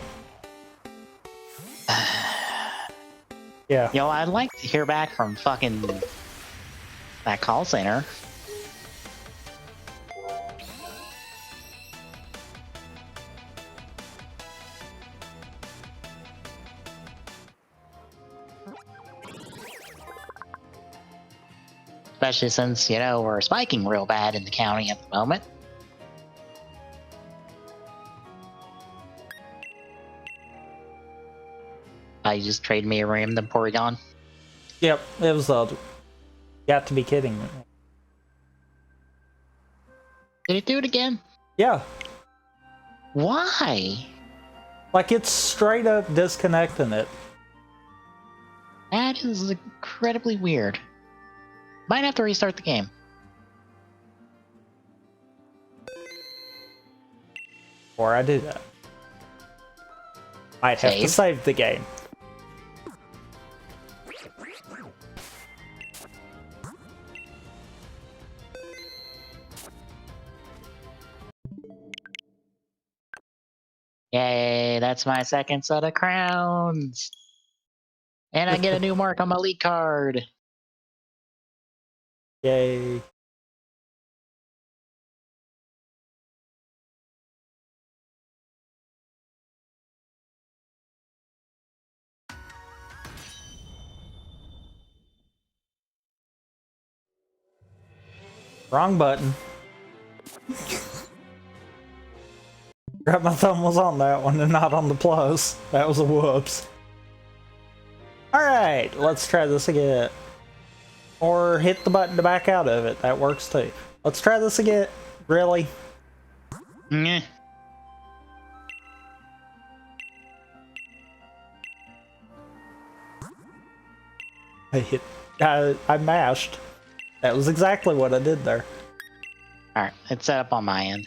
Yeah. You know, I'd like to hear back from fucking that call center. Especially since, you know, we're spiking real bad in the county at the moment. You just traded me a random Porygon. Yep, it was got to be kidding me. Did it do it again? Yeah. Why? Like, it's straight up disconnecting it. That is incredibly weird. Might have to restart the game. Before I do that. Might have to save the game. Yay, that's my second set of crowns. And I get a new mark on my league card. Yay. Wrong button. Grab my thumb was on that one and not on the plus. That was a whoops. Alright, let's try this again. Or hit the button to back out of it. That works too. Let's try this again. Really? Nyeh. I mashed. That was exactly what I did there. Alright, it's set up on my end.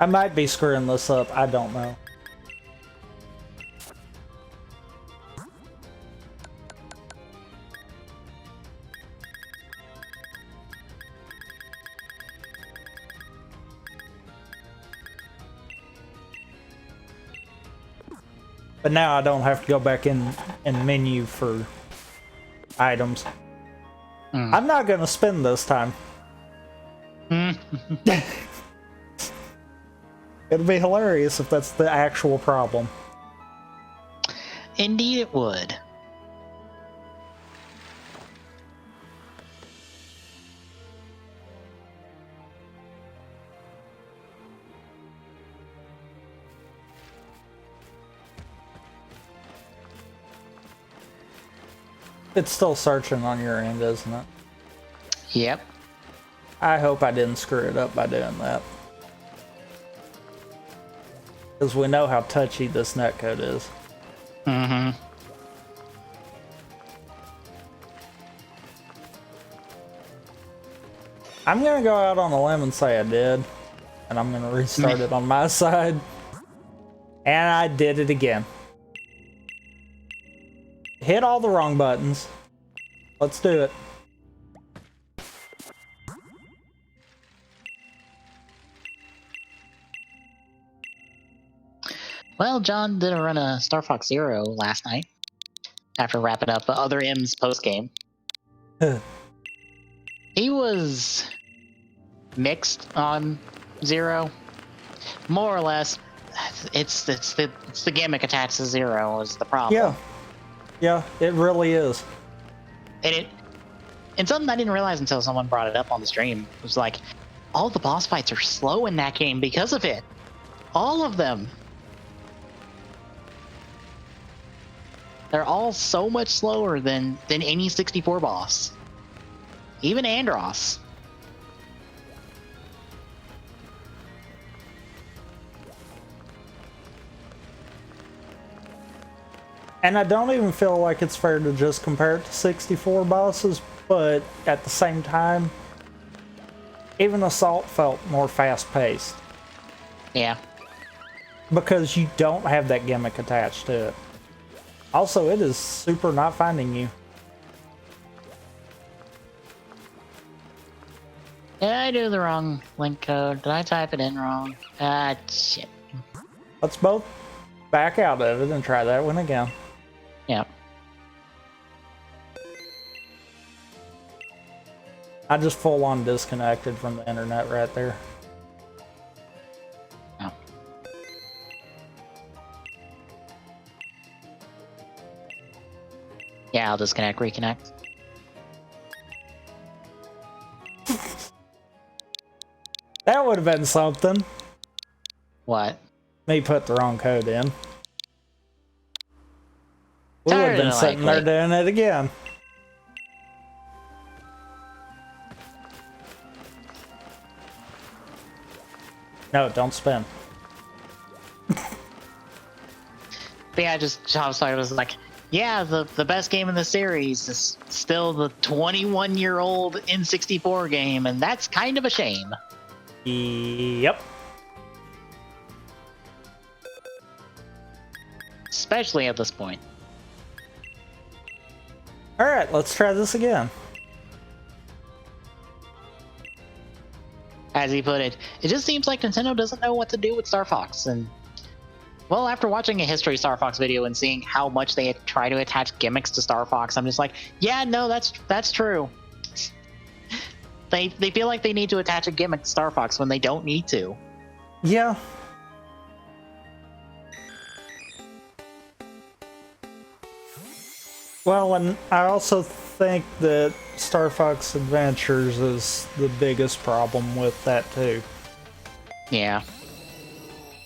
I might be screwing this up. I don't know. But now I don't have to go back in menu for items. I'm not gonna spin this time. It'd be hilarious if that's the actual problem. Indeed it would. It's still searching on your end, isn't it? Yep. I hope I didn't screw it up by doing that. Because we know how touchy this netcode is. Mm-hmm. I'm gonna go out on a limb and say I did. And I'm gonna restart it on my side. And I did it again. Hit all the wrong buttons. Let's do it. Well, John did a run of Star Fox Zero last night after wrapping up Other M's post-game. He was mixed on Zero. More or less, it's the gimmick attached to Zero is the problem. Yeah. Yeah, it really is. And something I didn't realize until someone brought it up on the stream. It was like, all the boss fights are slow in that game because of it. All of them. They're all so much slower than any 64 boss. Even Andross. And I don't even feel like it's fair to just compare it to 64 bosses, but at the same time, even Assault felt more fast-paced. Yeah. Because you don't have that gimmick attached to it. Also, it is super not finding you. Did I do the wrong link code? Did I type it in wrong? Ah, shit. Let's both back out of it and try that one again. Yeah. I just full on disconnected from the internet right there. Oh. Yeah, I'll disconnect, reconnect. That would have been something. What? Me put the wrong code in. We would have been sitting there doing it again. No, don't spin. But yeah, I was like, yeah, the best game in the series is still the 21-year-old N64 game, and that's kind of a shame. Yep. Especially at this point. Alright, let's try this again. As he put it, it just seems like Nintendo doesn't know what to do with Star Fox. And, well, after watching a History Star Fox video and seeing how much they try to attach gimmicks to Star Fox, I'm just like, yeah, no, that's true. They feel like they need to attach a gimmick to Star Fox when they don't need to. Yeah. Well, and I also think that Star Fox Adventures is the biggest problem with that too. Yeah.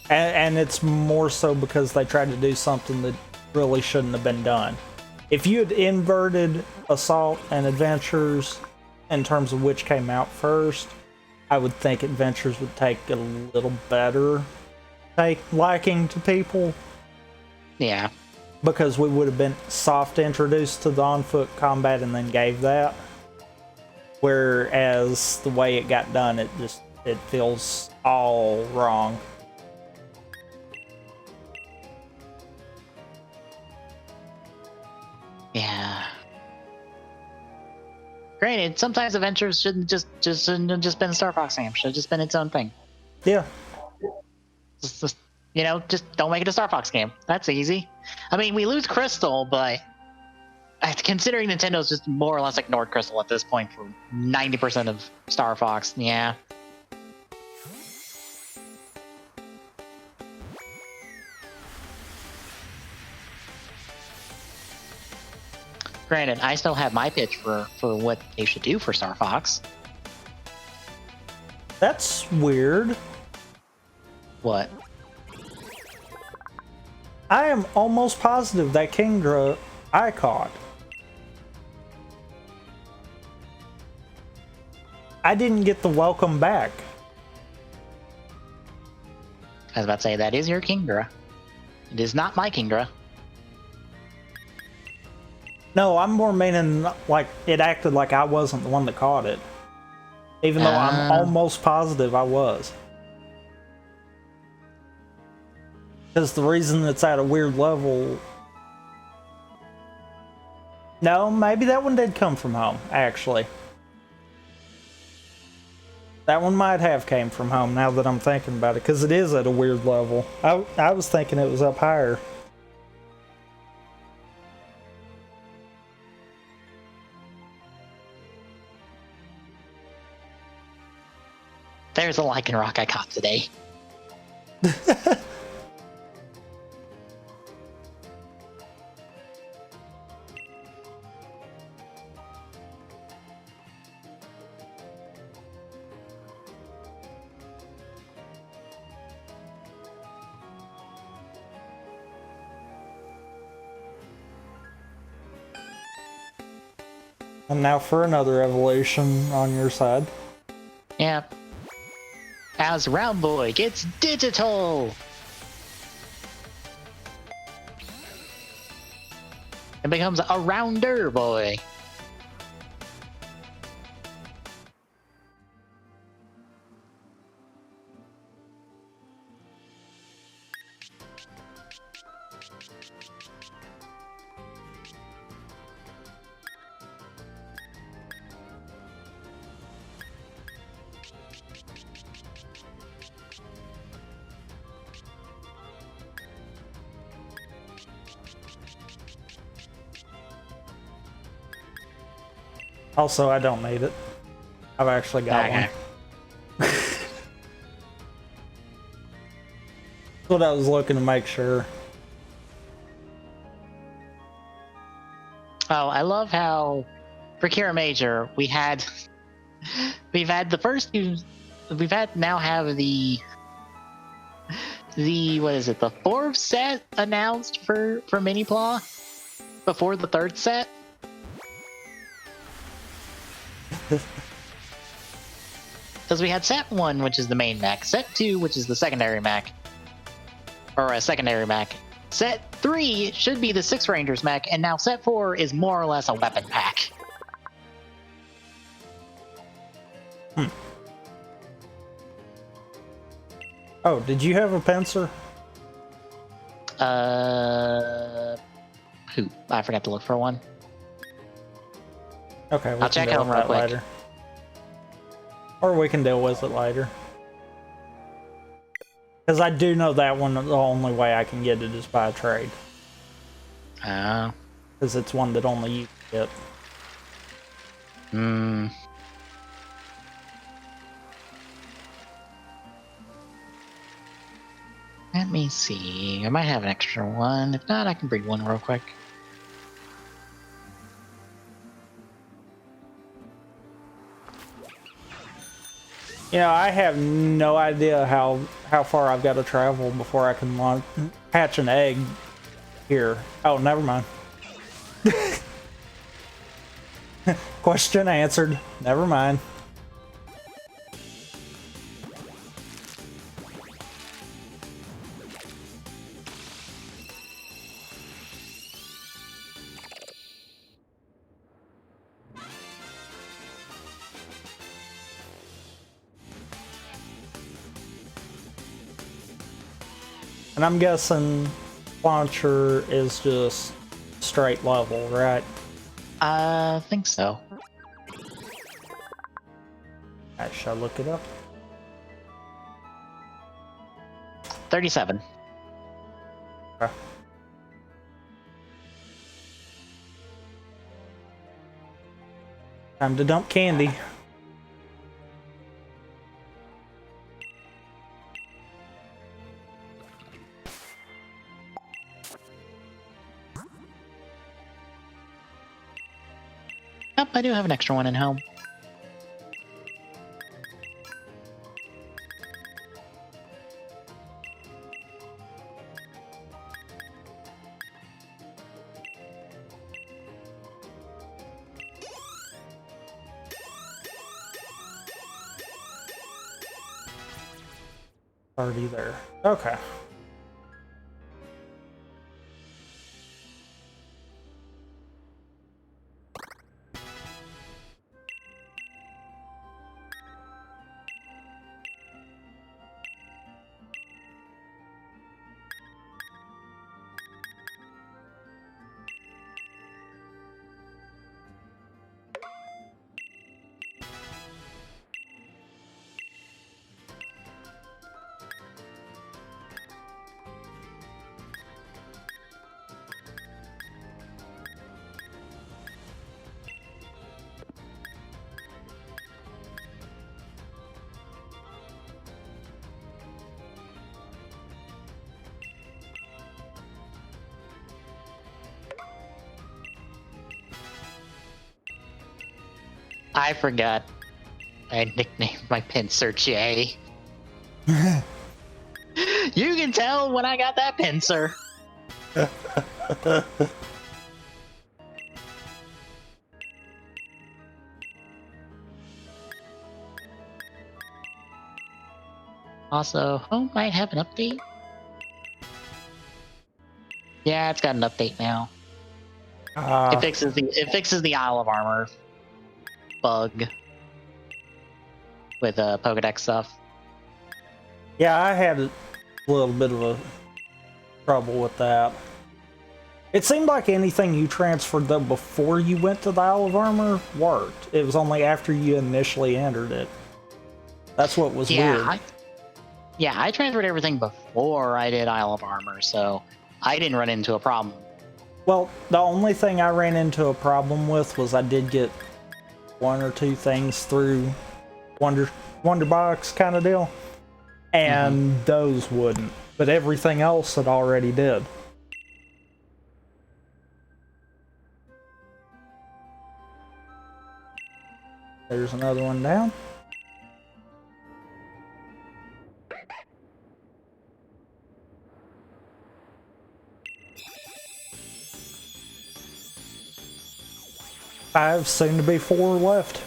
And it's more so because they tried to do something that really shouldn't have been done. If you had inverted Assault and Adventures in terms of which came out first, I would think Adventures would take a little better liking to people. Yeah. Because we would have been soft introduced to the on-foot combat and then gave that. Whereas the way it got done, it just it feels all wrong. Yeah. Granted, sometimes adventures shouldn't shouldn't have just been Star Fox game. Should have just been its own thing. Yeah. Just just don't make it a Star Fox game. That's easy. I mean, we lose Crystal, but considering Nintendo's just more or less ignored Crystal at this point for 90% of Star Fox, yeah. Granted, I still have my pitch for what they should do for Star Fox. That's weird. What? I am almost positive that Kingdra I caught. I didn't get the welcome back. I was about to say, that is your Kingdra. It is not my Kingdra. No, I'm more meaning like it acted like I wasn't the one that caught it. Even though I'm almost positive I was. Because the reason it's at a weird level... No, maybe that one did come from home, actually. That one might have came from home now that I'm thinking about it, because it is at a weird level. I was thinking it was up higher. There's a Lycanroc I caught today. And now for another evolution on your side. Yeah. As Round Boy gets digital! It becomes a Rounder Boy. Also, I don't need it. I've actually got one. That's what I was looking to make sure. Oh, I love how for Kira Major we've had the first two, now have the what is it, the fourth set announced for Mini-Plaw before the third set. Because we had set 1, which is the main mech, set 2, which is the secondary mech, or a secondary mech, set 3 should be the 6 Rangers mech, and now set 4 is more or less a weapon pack. Oh, did you have a pincer? Who? I forgot to look for one. Okay, I'll check on real quick. later. Or we can deal with it later. Because I do know that one, the only way I can get it is by a trade. Oh. Because it's one that only you can get. Hmm. Let me see. I might have an extra one. If not, I can breed one real quick. You know, I have no idea how far I've got to travel before I can hatch an egg here. Oh, never mind. Question answered. Never mind. And I'm guessing launcher is just straight level, right? I think so. Should I look it up? 37. Okay. Time to dump candy. Yep, I do have an extra one in home. Already there. Okay. I forgot I nicknamed my pincer Jay. You can tell when I got that pincer. Also, home might have an update. Yeah, it's got an update now. It fixes the Isle of Armor bug with Pokedex stuff. Yeah, I had a little bit of a trouble with that. It seemed like anything you transferred though before you went to the Isle of Armor worked. It was only after you initially entered it. That's what was weird. I transferred everything before I did Isle of Armor, so I didn't run into a problem. Well, the only thing I ran into a problem with was I did get one or two things through Wonder Box kind of deal, and those wouldn't. But everything else it already did. There's another one down. Five, soon to be 4 left.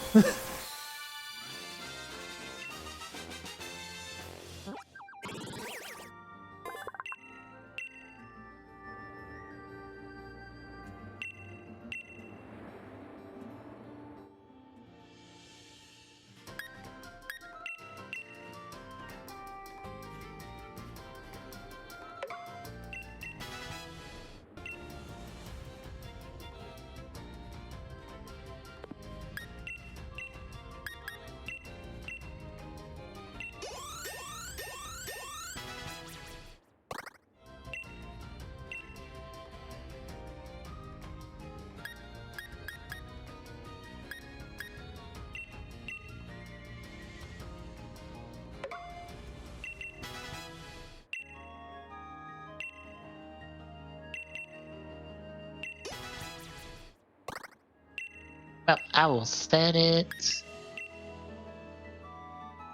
Well, I will set it.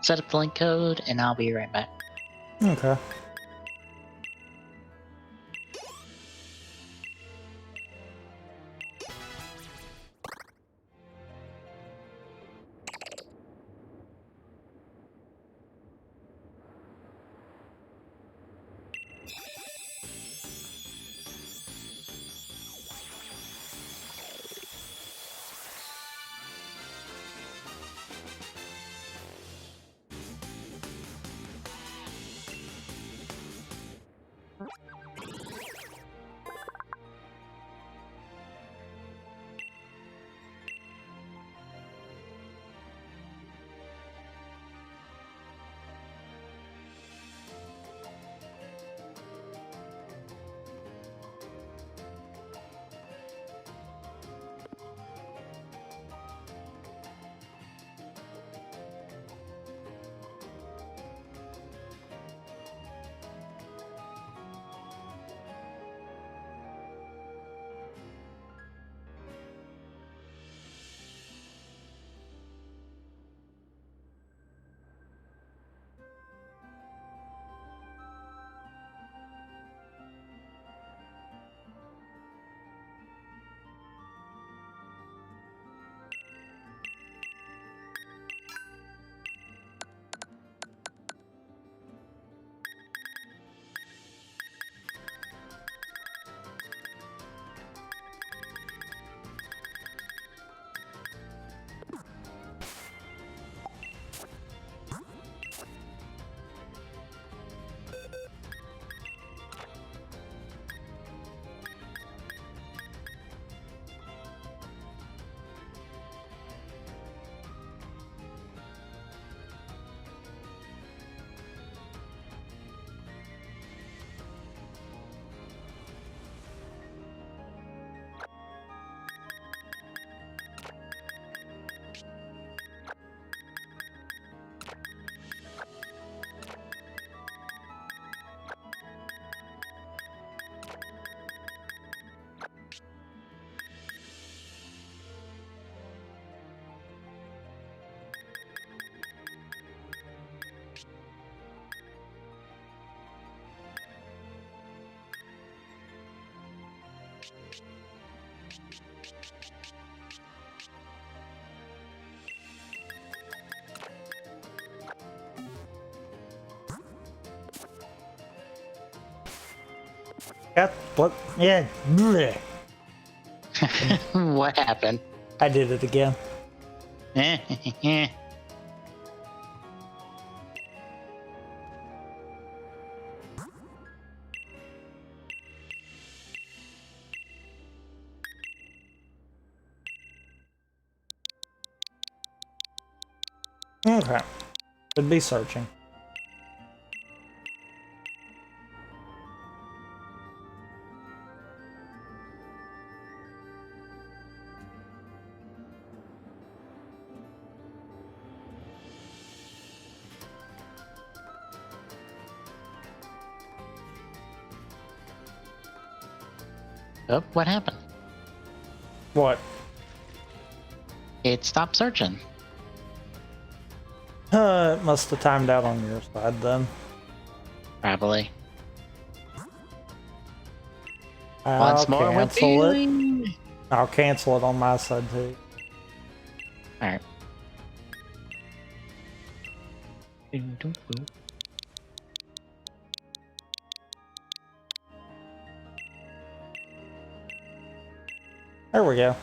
Set up the link code, and I'll be right back. Okay. Got what? Yeah. bleh. What happened? I did it again. Okay. Should be searching. Oh, what happened? What? It stopped searching. It must have timed out on your side then. Probably. I'll Once more with cancel it. feeling. I'll cancel it on my side too. Alright. There we go.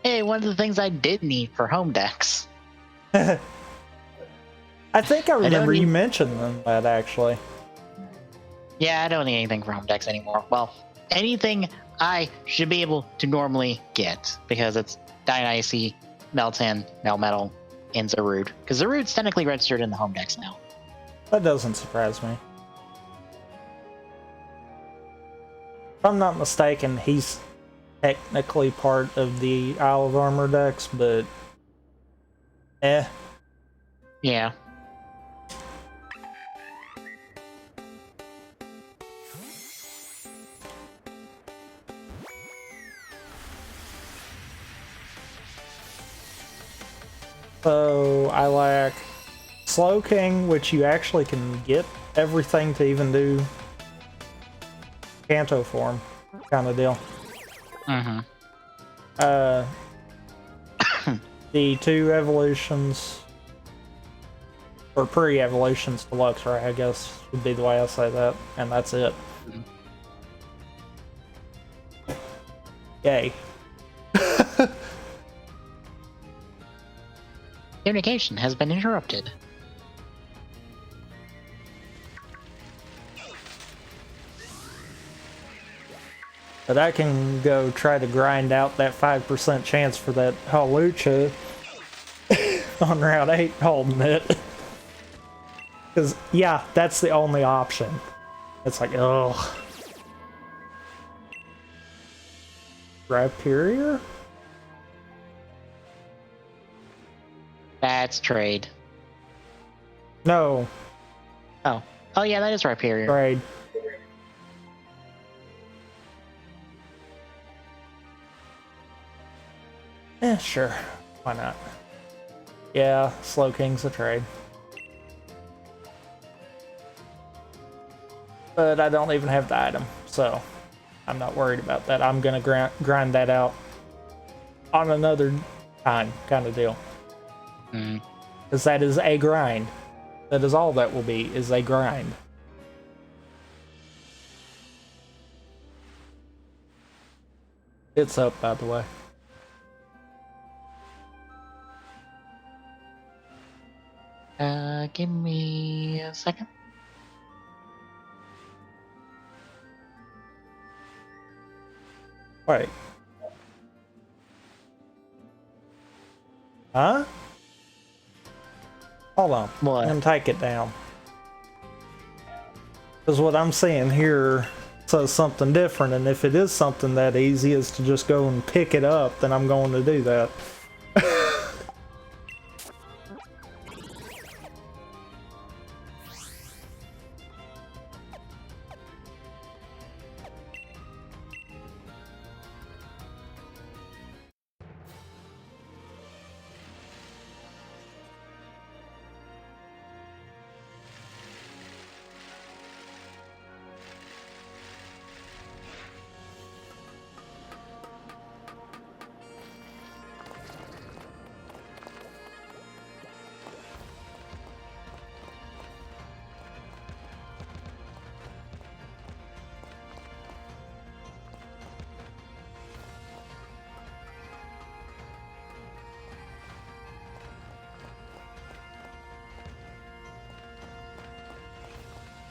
Hey, one of the things I did need for home decks. I think I remember need- you mentioned that actually. Yeah, I don't need anything for home decks anymore. Well, anything I should be able to normally get because it's Dionysi, Meltan, Melmetal, and Zarude. Because Zarude's technically registered in the home decks now. That doesn't surprise me. If I'm not mistaken, he's technically part of the Isle of Armor decks, but Yeah. So I lack Slow King, which you actually can get everything to even do Kanto form kind of deal. Mm-hmm. The 2 evolutions, or pre-evolutions deluxe, right? I guess would be the way I say that, and that's it. Yay. Communication has been interrupted. But I can go try to grind out that 5% chance for that Hawlucha on round 8 holding it. Because, yeah, that's the only option. It's like, ugh. Rhyperior? That's trade. No, Oh. Oh yeah, that is Rhyperior. trade. Yeah, sure. Why not? Yeah, Slow King's a trade. But I don't even have the item, so I'm not worried about that. I'm gonna grind that out on another time, kind of deal. Because that is a grind. That is all that will be, is a grind. It's up, by the way. Give me a second. Wait. Huh? Hold on. What? I'm gonna take it down. Because what I'm seeing here says something different, and if it is something that easy as to just go and pick it up, then I'm going to do that.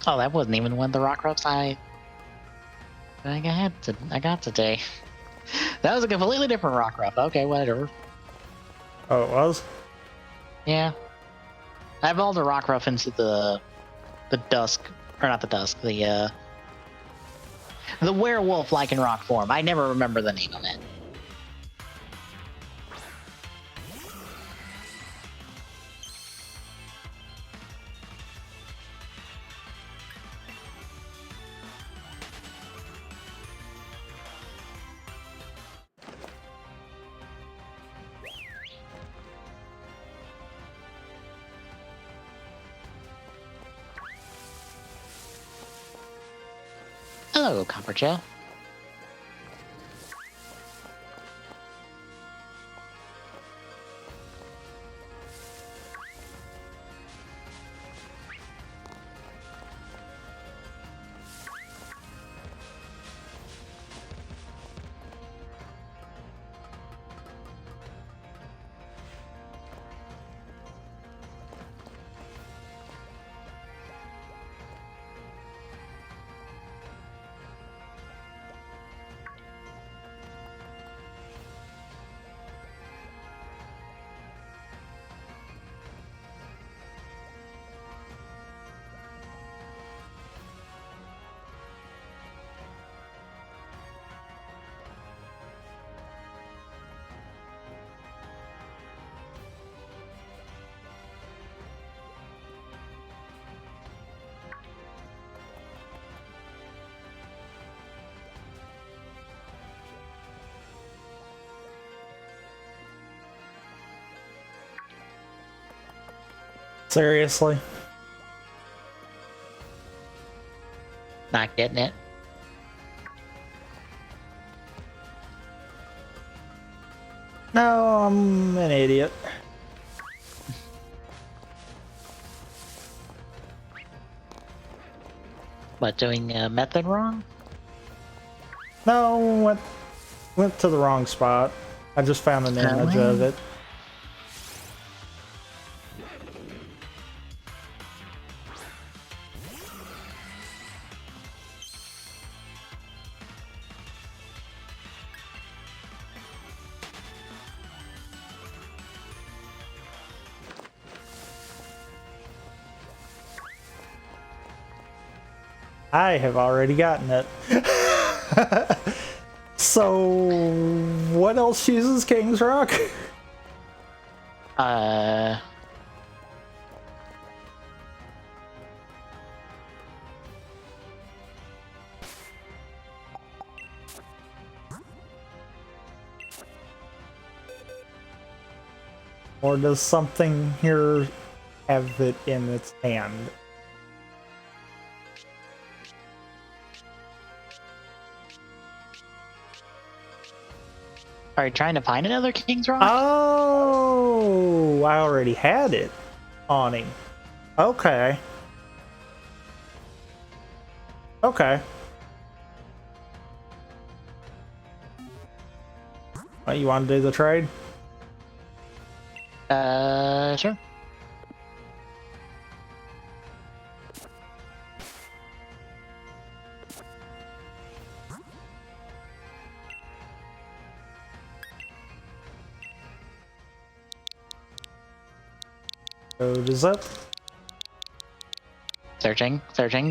Oh, that wasn't even one of the rock roughs I got today. That was a completely different rock rough. Okay, whatever. Oh, it was? Yeah. I have all the rock rough into the dusk, or not the dusk, the werewolf Lycanroc form. I never remember the name of it. Hello, Coppertail. Seriously? Not getting it. No, I'm an idiot. What, doing a method wrong? No, went to the wrong spot. I just found an image of it. I have already gotten it. So, what else uses King's Rock? Or does something here have it in its hand? Are you trying to find another King's Rock? Oh, I already had it on him. Okay. Okay. Well, you want to do the trade? Sure. Code is up. Searching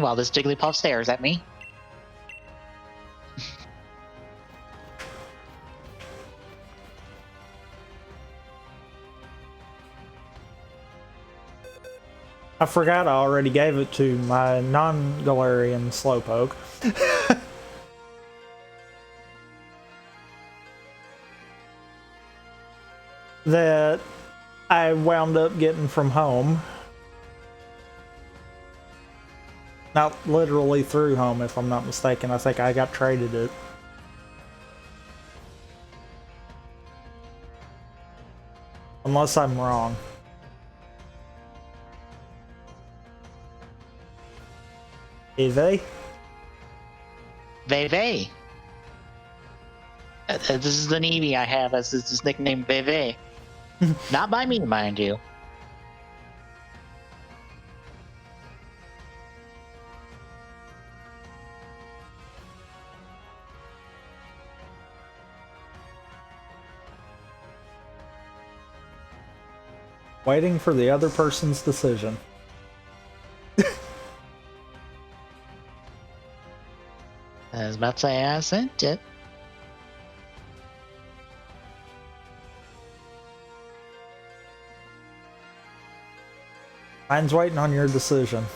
while this Jigglypuff stares at me. I forgot I already gave it to my non-Galarian Slowpoke. That I wound up getting from home. Not literally through home, if I'm not mistaken. I think I got traded it. Unless I'm wrong. Veve? Veve. This is the Eevee I have as his nickname, Veve. Not by me, mind you. Waiting for the other person's decision. I was about to say I sent it. Mine's waiting on your decision.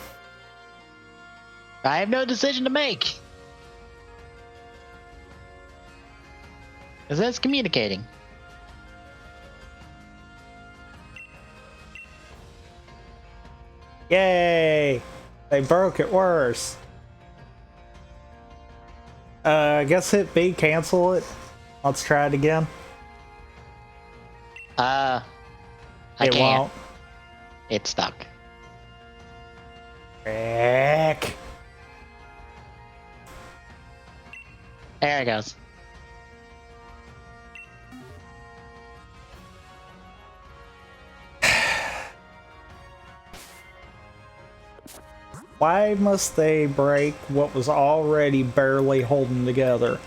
I have no decision to make. Because that's communicating. Yay! They broke it worse. I guess hit B, cancel it. Let's try it again. I It can't. won't. It's stuck. Frick. There it goes. Why must they break what was already barely holding together?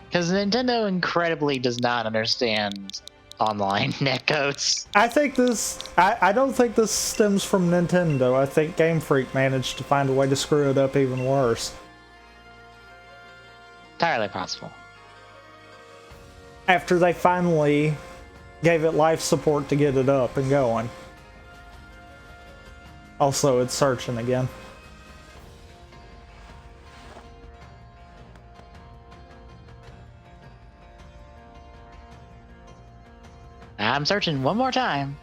Because Nintendo incredibly does not understand online netcodes. I think this... I don't think this stems from Nintendo. I think Game Freak managed to find a way to screw it up even worse. Entirely possible. After they finally gave it life support to get it up and going. Also, it's searching again. I'm searching one more time.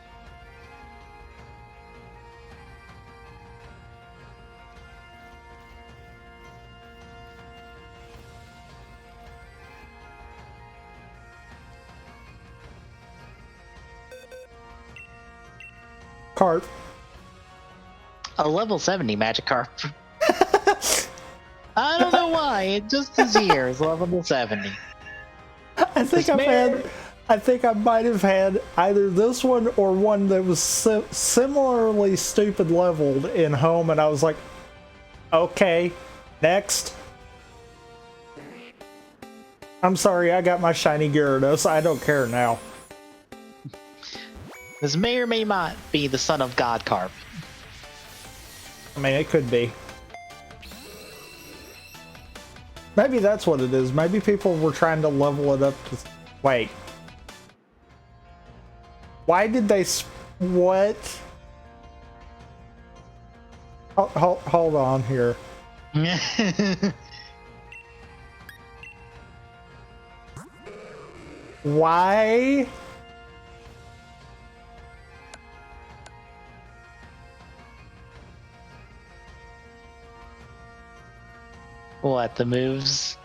Carp. A level 70 Magikarp. I don't know why, it just is here. It's level 70. I think I might have had either this one or one that was similarly stupid leveled in home, and I was like, okay, next. I'm sorry, I got my shiny Gyarados. I don't care now. This may or may not be the son of God Carp. I mean, it could be. Maybe that's what it is. Maybe people were trying to level it up to... Wait. Why did they... What? Hold on here. Why? What, the moves?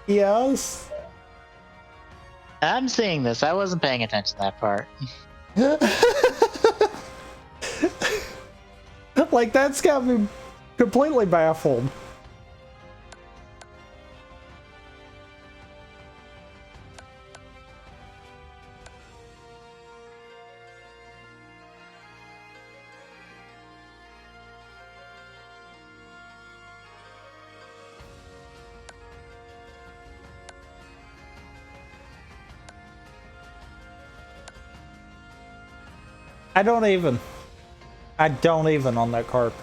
Yes. I'm seeing this. I wasn't paying attention to that part. Like, that's got me completely baffled. I don't even on that carp.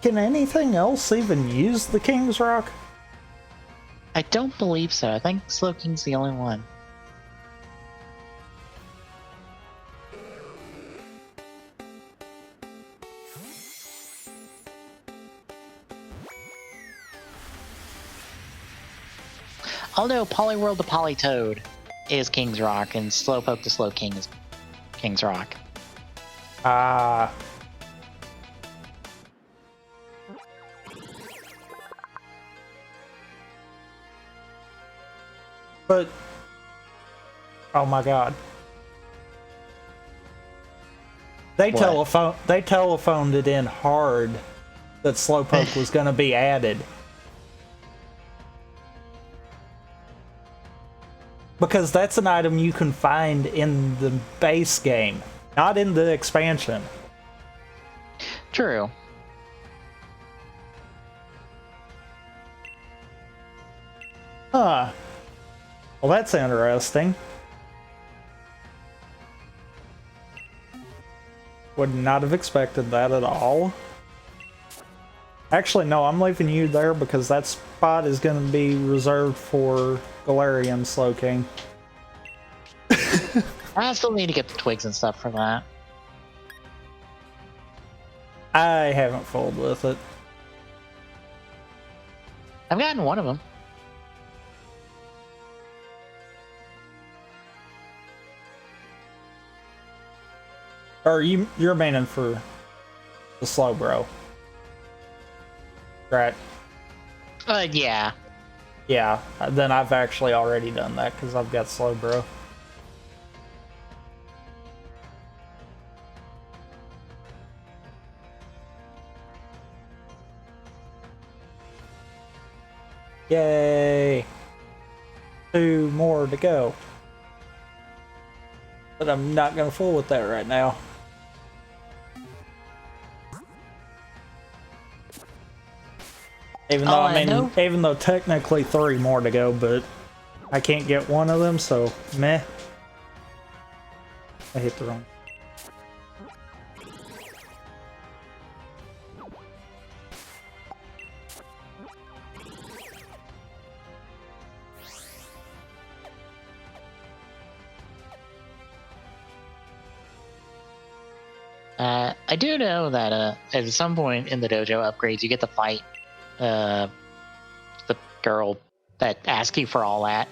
Can anything else even use the King's Rock? I don't believe so. I think Slowking's the only one. Although Poliwhirl to Politoad is King's Rock, and Slowpoke to Slowking is King's Rock. Ah. But... Oh my god. They telephoned it in hard that Slowpoke was going to be added. Because that's an item you can find in the base game, not in the expansion. True. Huh. Well, that's interesting. Would not have expected that at all. Actually, no, I'm leaving you there because that spot is going to be reserved for Galarian Slowking. I still need to get the twigs and stuff for that. I haven't fooled with it. I've gotten one of them. Or you're maining for the Slowbro. Right. Yeah. Yeah, then I've actually already done that because I've got Slowbro. Yay! 2 more to go. But I'm not gonna fool with that right now. Even though even though technically 3 more to go, but I can't get one of them, so meh. I hit the wrong. I do know that at some point in the dojo upgrades, you get to fight the girl that asks you for all that.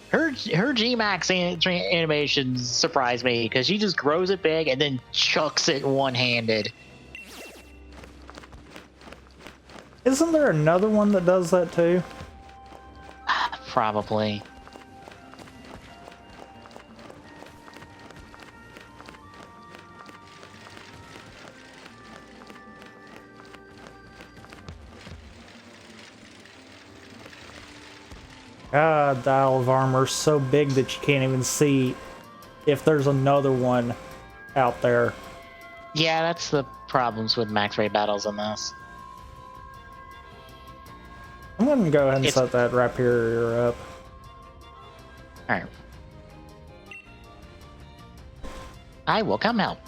Her G-Max animations surprise me because she just grows it big and then chucks it one-handed. Isn't there another one that does that too? Probably. God, Dial of Armor's so big that you can't even see if there's another one out there. Yeah, that's the problems with max rate battles in this. I'm gonna go ahead and set that Rhyperior up. Alright. I will come help.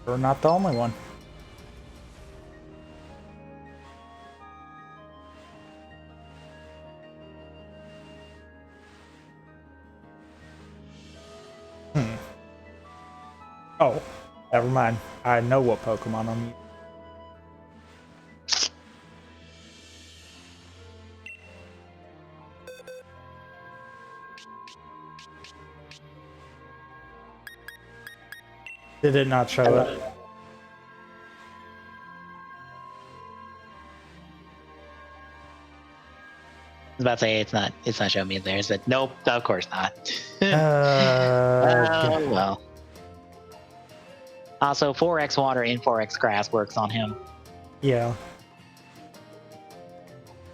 We're not the only one. Oh, never mind. I know what Pokemon I'm using. Did it not show it? I was about to say it's not showing me there. Is it? Nope, of course not. Oh well. Also, 4x water and 4x grass works on him. Yeah.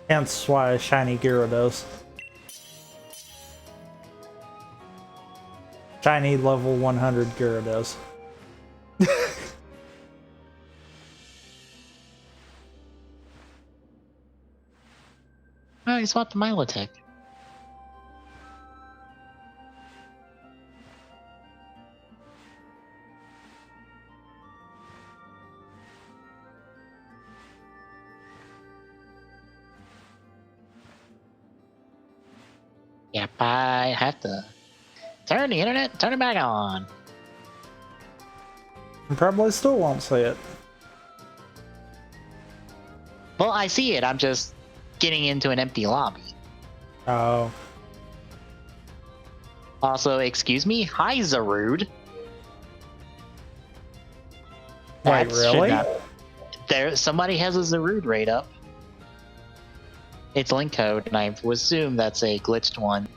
Hence why shiny Gyarados. Shiny level 100 Gyarados. Oh, he swapped the Milotic. Yep, I have to turn the internet, turn it back on. You probably still won't see it. Well, I see it. I'm just getting into an empty lobby. Oh. Also, excuse me, hi Zarude. Wait, really? There, somebody has a Zarude raid up. It's link code, and I assume that's a glitched one.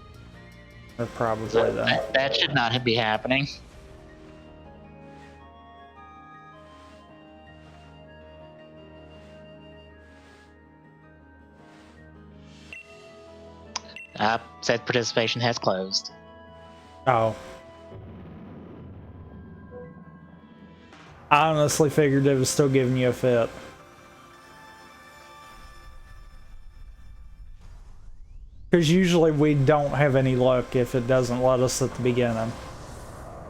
Or probably So then. that should not be happening. Said participation has closed. Oh. I honestly figured it was still giving you a fit. Because usually we don't have any luck if it doesn't let us at the beginning.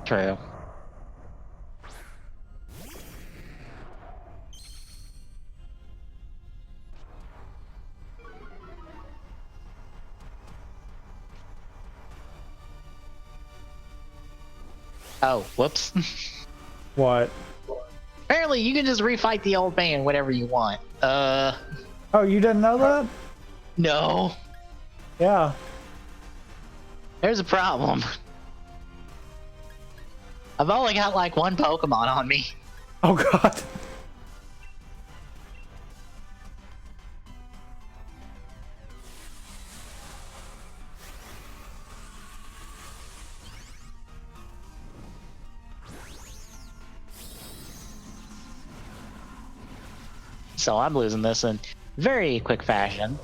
True. Oh, whoops. What? Apparently, you can just refight the old man whenever you want. Oh, you didn't know that? No. Yeah. There's a problem. I've only got like one Pokemon on me. Oh, God. So I'm losing this in very quick fashion.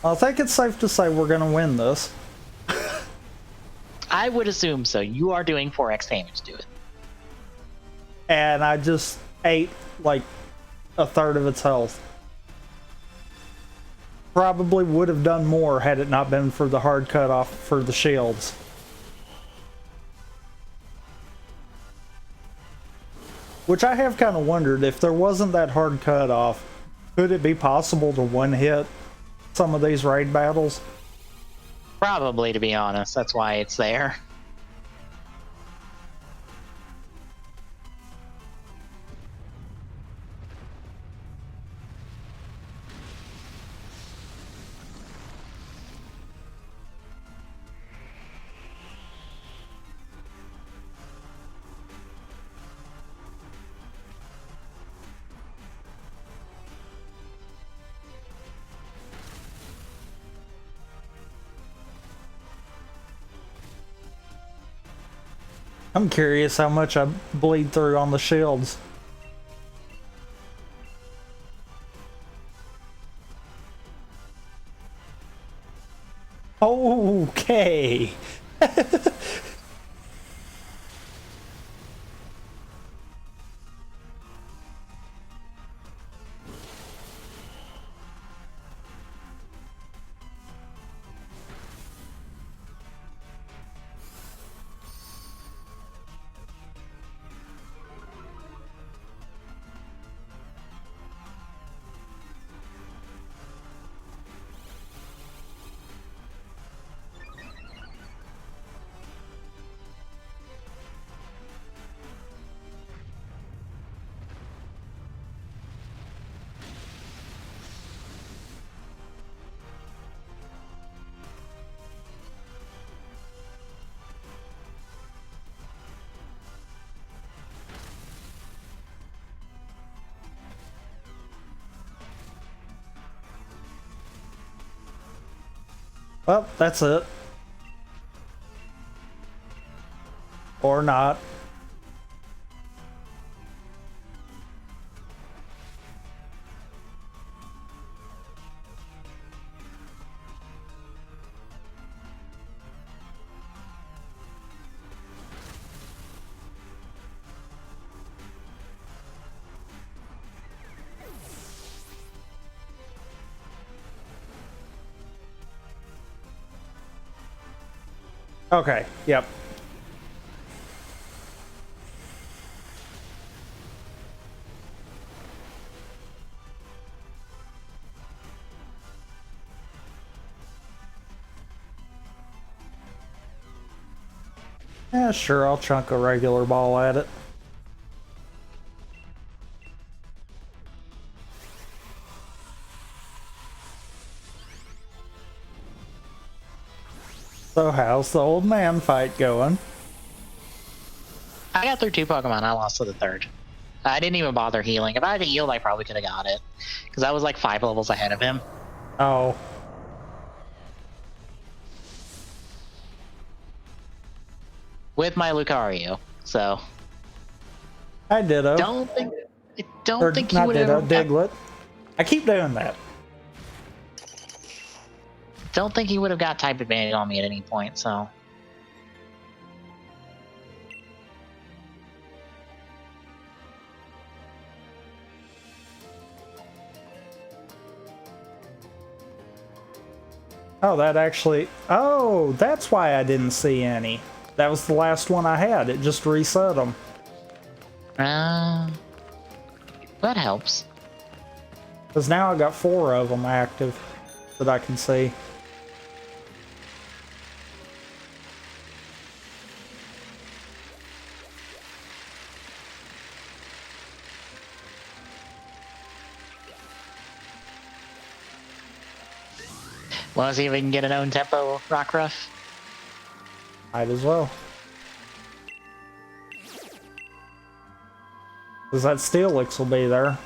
I think it's safe to say we're going to win this. I would assume so. You are doing 4x damage to it. And I just ate like a third of its health. Probably would have done more had it not been for the hard cutoff for the shields. Which I have kind of wondered, if there wasn't that hard cutoff, could it be possible to one-hit some of these raid battles? Probably, to be honest. That's why it's there. I'm curious how much I bleed through on the shields. Okay. Well, that's it. Or not. Okay, yep. Yeah, sure, I'll chunk a regular ball at it. So how's the old man fight going? I got through 2 Pokemon. I lost to the 3rd. I didn't even bother healing. If I had healed, I probably could have got it. Because I was like 5 levels ahead of him. Oh. With my Lucario. So. I ditto. Don't think he not would ditto, have. Diglett. I keep doing that. Don't think he would have got type advantage on me at any point, so. Oh, that actually... Oh, that's why I didn't see any. That was the last one I had. It just reset them. That helps. Because now I got 4 of them active that I can see. Want to see if we can get an own tempo Rockruff? Might as well. Because that Steelix will be there.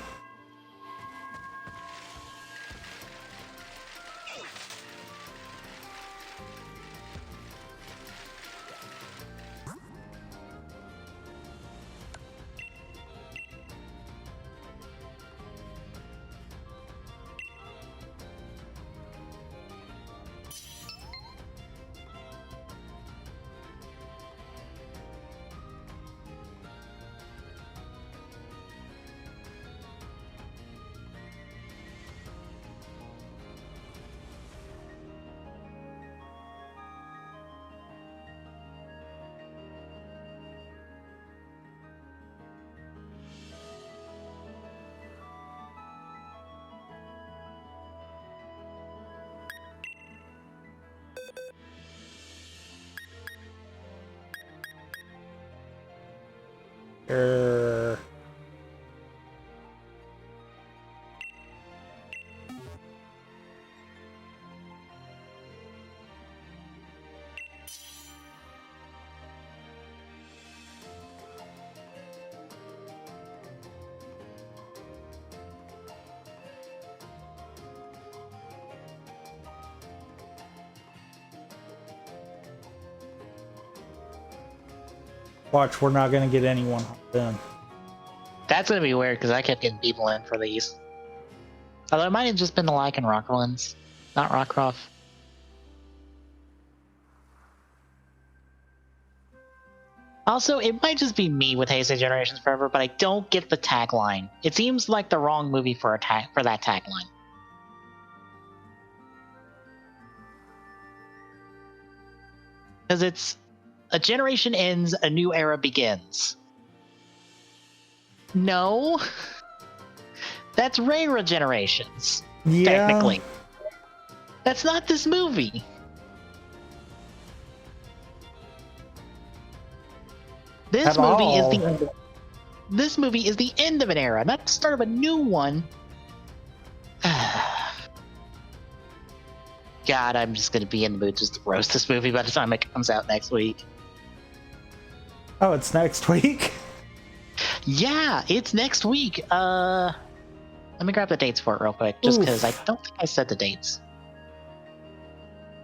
Watch, we're not going to get anyone then. That's going to be weird because I kept getting people in for these. Although it might have just been the Lycan Rock ones, not Rockruff. Also, it might just be me with Heisei Generations Forever, but I don't get the tagline. It seems like the wrong movie for that tagline. Because it's a generation ends, a new era begins. No. That's Reira Generations. Yeah. Technically. That's not this movie. This movie is the end of an era, not the start of a new one. God, I'm just gonna be in the mood just to roast this movie by the time it comes out next week. Oh, it's next week? Yeah, it's next week. Let me grab the dates for it real quick, just because I don't think I said the dates.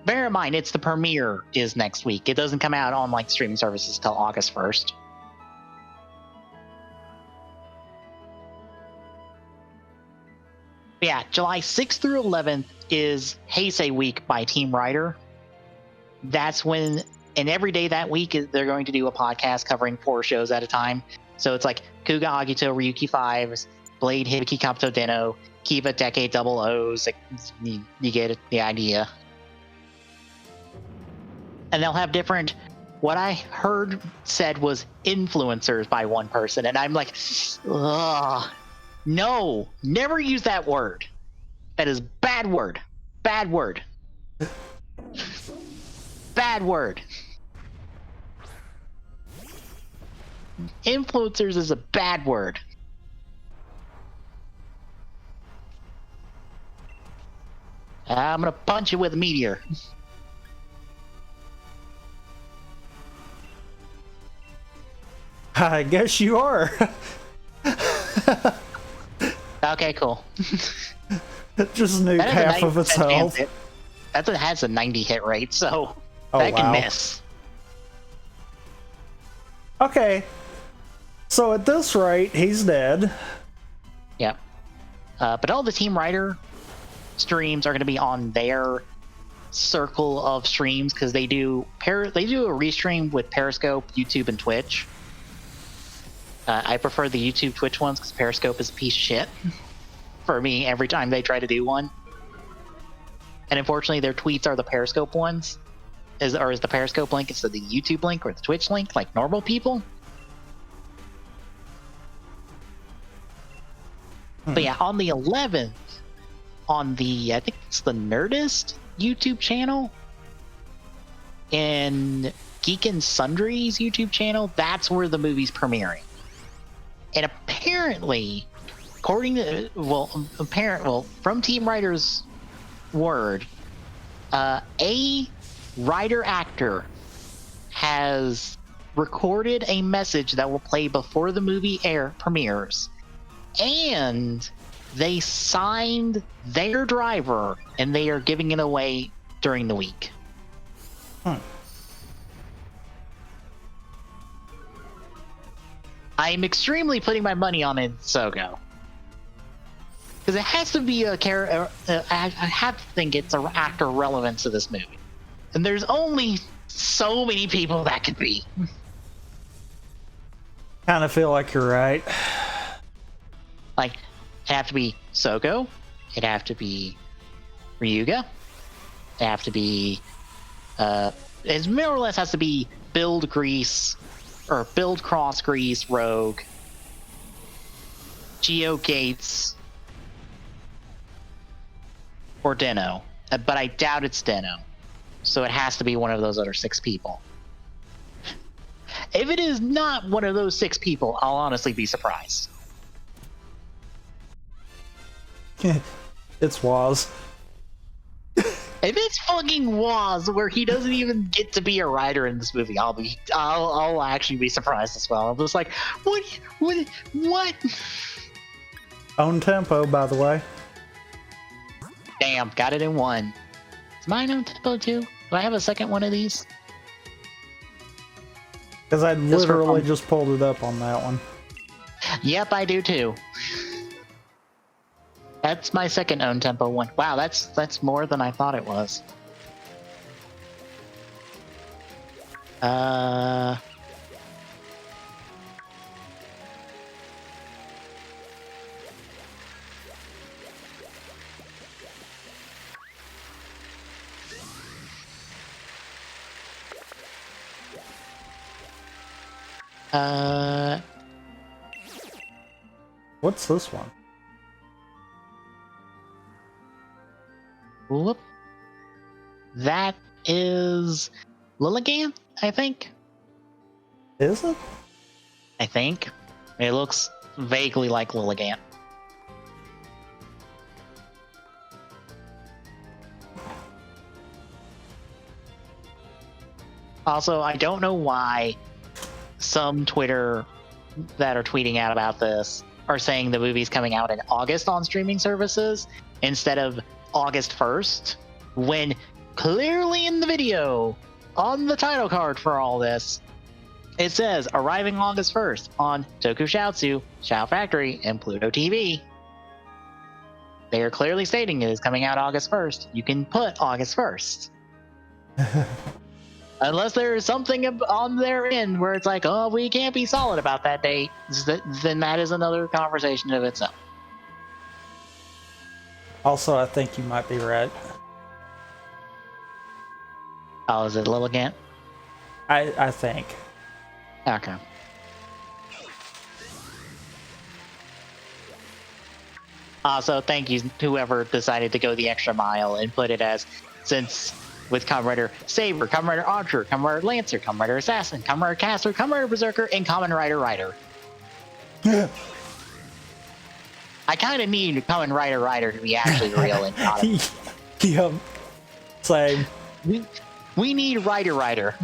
Bear in mind, it's the premiere is next week. It doesn't come out on like streaming services till August 1st. Yeah, July 6th through 11th is Heisei Week by Team Rider. That's when, and every day that week, they're going to do a podcast covering 4 shows at a time. So it's like Kuga Agito Ryuki 5s, Blade Hibiki Kabuto Den-O, Kiva Decade Double O's. Like, you get it, the idea. And they'll have different, what I heard said was influencers by one person. And I'm like, ugh. No, never use that word. That is bad word. Bad word. Bad word. Influencers is a bad word. I'm gonna punch you with a meteor. I guess you are. Okay, cool. It just nuked That has a half of 90% its chance health. hit. That has a 90 hit rate, so Oh, that can wow. miss. Okay. So at this rate, he's dead. Yep. But all the Team Rider streams are going to be on their circle of streams because they do a restream with Periscope, YouTube, and Twitch. I prefer the YouTube Twitch ones because Periscope is a piece of shit for me every time they try to do one. And unfortunately, their tweets are the Periscope ones, is the Periscope link instead of the YouTube link or the Twitch link, like normal people. But yeah, on the 11th, on the, I think it's the Nerdist YouTube channel and Geek and Sundry's YouTube channel, that's where the movie's premiering. And apparently, according to, from Team Rider's word, a writer actor has recorded a message that will play before the movie premieres, and they signed their driver and they are giving it away during the week. I'm extremely putting my money on it, Sogo. Because it has to be a character. I have to think it's an actor relevant to this movie. And there's only so many people that could be. Kind of feel like you're right. Like, it'd have to be Sogo. It'd have to be Ryuga. It'd have to be. It more or less has to be Build Cross Grease Rogue. Geo Gates. Or Deno. But I doubt it's Deno. So it has to be one of those other 6 people. If it is not one of those 6 people, I'll honestly be surprised. It's Waz. If it's fucking Waz, where he doesn't even get to be a writer in this movie, I'll actually be surprised as well. I'm just like, what? Own tempo, by the way. Damn, got it in 1. Is mine on tempo too? Do I have a second one of these? Because I literally just pulled it up on that one. Yep, I do too. That's my second own tempo one. Wow, that's more than I thought it was. What's this one? Whoop. That is Lilligant, I think. Is it? I think. It looks vaguely like Lilligant. Also, I don't know why some Twitter that are tweeting out about this are saying the movie's coming out in August on streaming services instead of August 1st, when clearly in the video on the title card for all this, it says arriving August 1st on Tokusatsu, Shout Factory, and Pluto TV. They are clearly stating it is coming out August 1st. You can put August 1st. Unless there is something on their end where it's like, oh, we can't be solid about that date, then that is another conversation of itself. Also, I think you might be right. Oh, is it Lilligant? I think. Okay. Also, thank you whoever decided to go the extra mile and put it as, since with Kamen Rider Saber, Kamen Rider Archer, Kamen Rider Lancer, Kamen Rider Assassin, Kamen Rider Caster, Kamen Rider Berserker, and Kamen Rider Rider. I kind of need Kamen Rider Rider to be actually real and not a... Yep. Same. We need Rider Rider.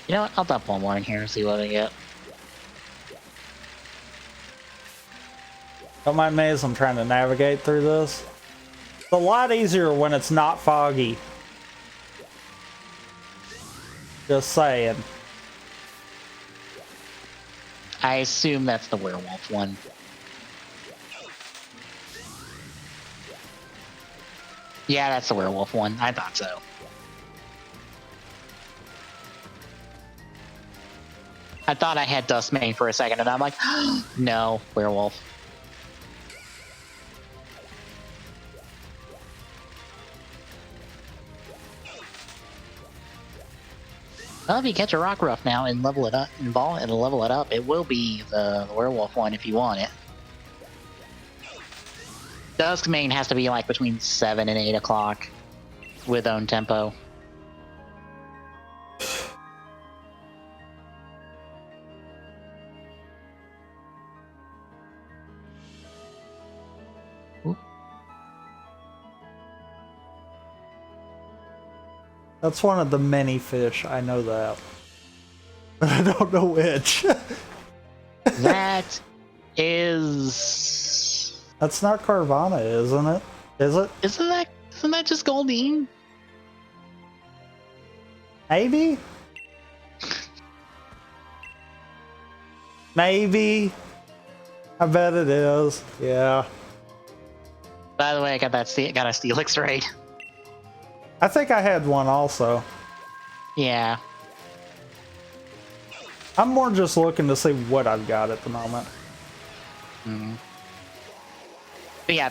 You know what? I'll dump one more in here and see what I get. Don't mind me as I'm trying to navigate through this. It's a lot easier when it's not foggy. Just saying. I assume that's the werewolf one. Yeah, that's the werewolf one. I thought so. I thought I had Dustmane for a second, and I'm like, no, werewolf. Well, if you catch a Rockruff now and level it up, and level it up, it will be the werewolf one if you want it. Duskmane has to be like between 7 and 8 o'clock with own tempo. That's one of the many fish, I know that. But I don't know which. That is... That's not Carvana, isn't it? Is it? Isn't that just Goldeen? Maybe? Maybe. I bet it is. Yeah. By the way, I got a Steelix raid. I think I had one also. Yeah. I'm more just looking to see what I've got at the moment. Mm. But yeah,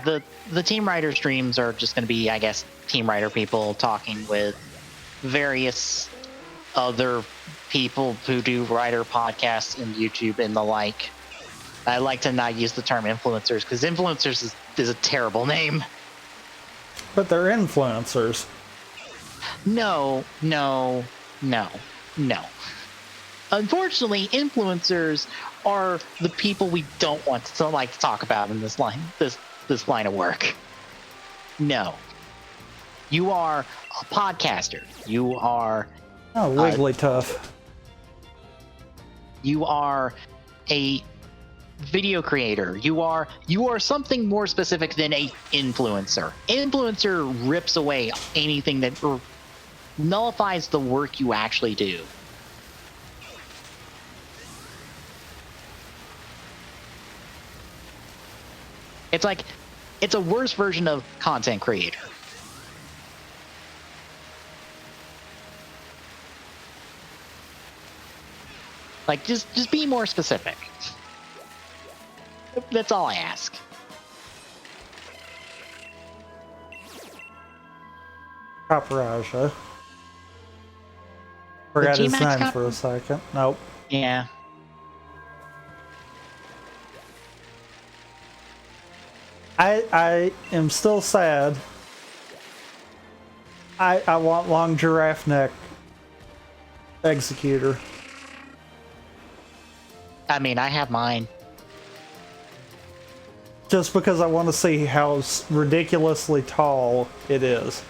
the Team Rider streams are just going to be, I guess, Team Rider people talking with various other people who do Rider podcasts and YouTube and the like. I like to not use the term influencers because influencers is a terrible name. But they're influencers. No. Unfortunately, influencers are the people we don't want to like to talk about in this line of work. No. You are a podcaster. You are Wigglytuff. You are a video creator. You are something more specific than a influencer. Influencer rips away anything that nullifies the work you actually do. It's like, it's a worse version of content creator. Like, just be more specific. That's all I ask. Paparaja. Forgot his name for a second. Nope. Yeah. I am still sad. I want long giraffe neck executor. I mean, I have mine. Just because I want to see how ridiculously tall it is.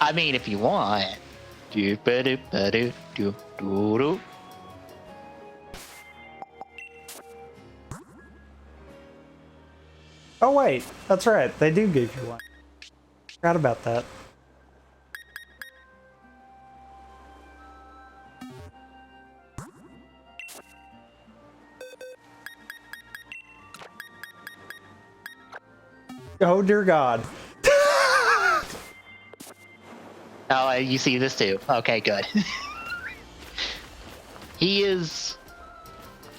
I mean, if you want. Oh wait, that's right. They do give you one. Forgot about that. Oh dear God. Oh, you see this too. Okay, good. He is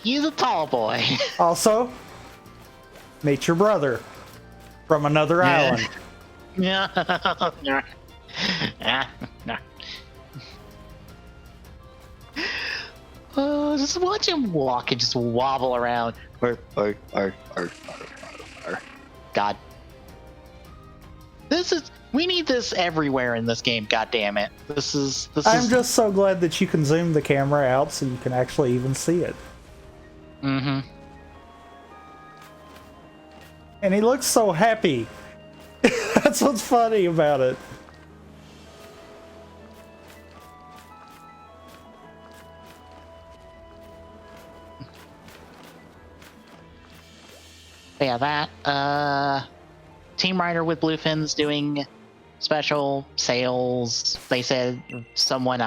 a tall boy. Also, meet your brother from another island. Yeah. Just watch him walk and just wobble around. God. We need this everywhere in this game, god damn it. I'm just so glad that you can zoom the camera out so you can actually even see it. Mm-hmm. And he looks so happy. That's what's funny about it. But yeah, that. Team Rider with Bluefin's doing special sales. They said someone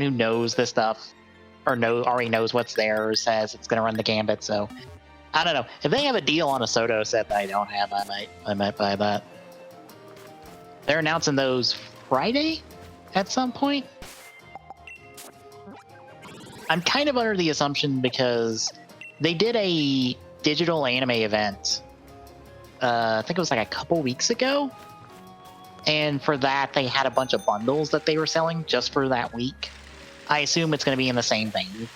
who knows this stuff or already knows what's there says it's going to run the gambit. So I don't know if they have a deal on a Soto set that I don't have. I might buy that. They're announcing those Friday at some point. I'm kind of under the assumption because they did a digital anime event. I think it was like a couple weeks ago. And for that, they had a bunch of bundles that they were selling just for that week. I assume it's going to be in the same vein,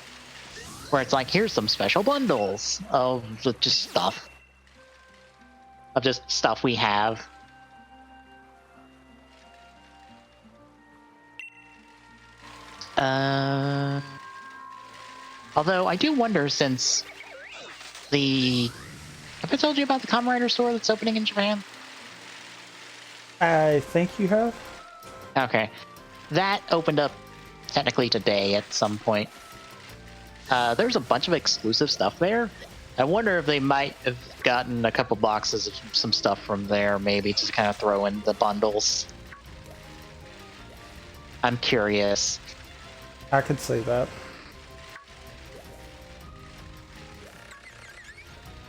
where it's like, here's some special bundles of just stuff. Of just stuff we have. Although I do wonder, since have I told you about the Kamen Rider store that's opening in Japan? I think you have. Okay. That opened up technically today at some point. There's a bunch of exclusive stuff there. I wonder if they might have gotten a couple boxes of some stuff from there, maybe to kind of throw in the bundles. I'm curious. I could see that.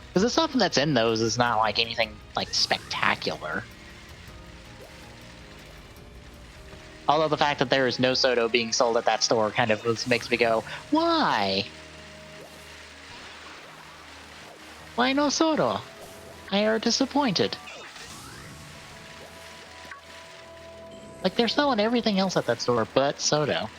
Because the stuff that's in those is not like anything like spectacular. Although the fact that there is no Soto being sold at that store kind of makes me go, why? Why no Soto? I are disappointed. Like, they're selling everything else at that store but Soto.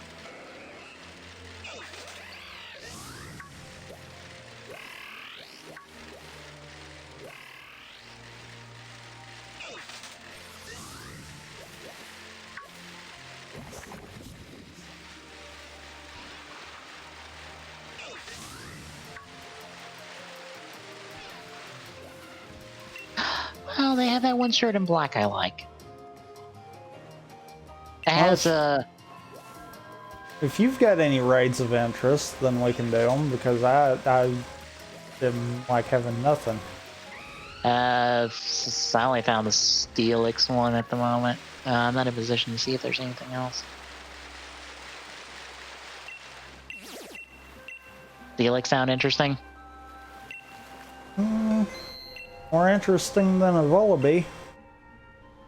Well, they have that one shirt in black I like. It has If you've got any raids of interest, then we can do them, because I am like having nothing. I only found the Steelix one at the moment. I'm not in a position to see if there's anything else. Steelix sound interesting? More interesting than a Vullaby.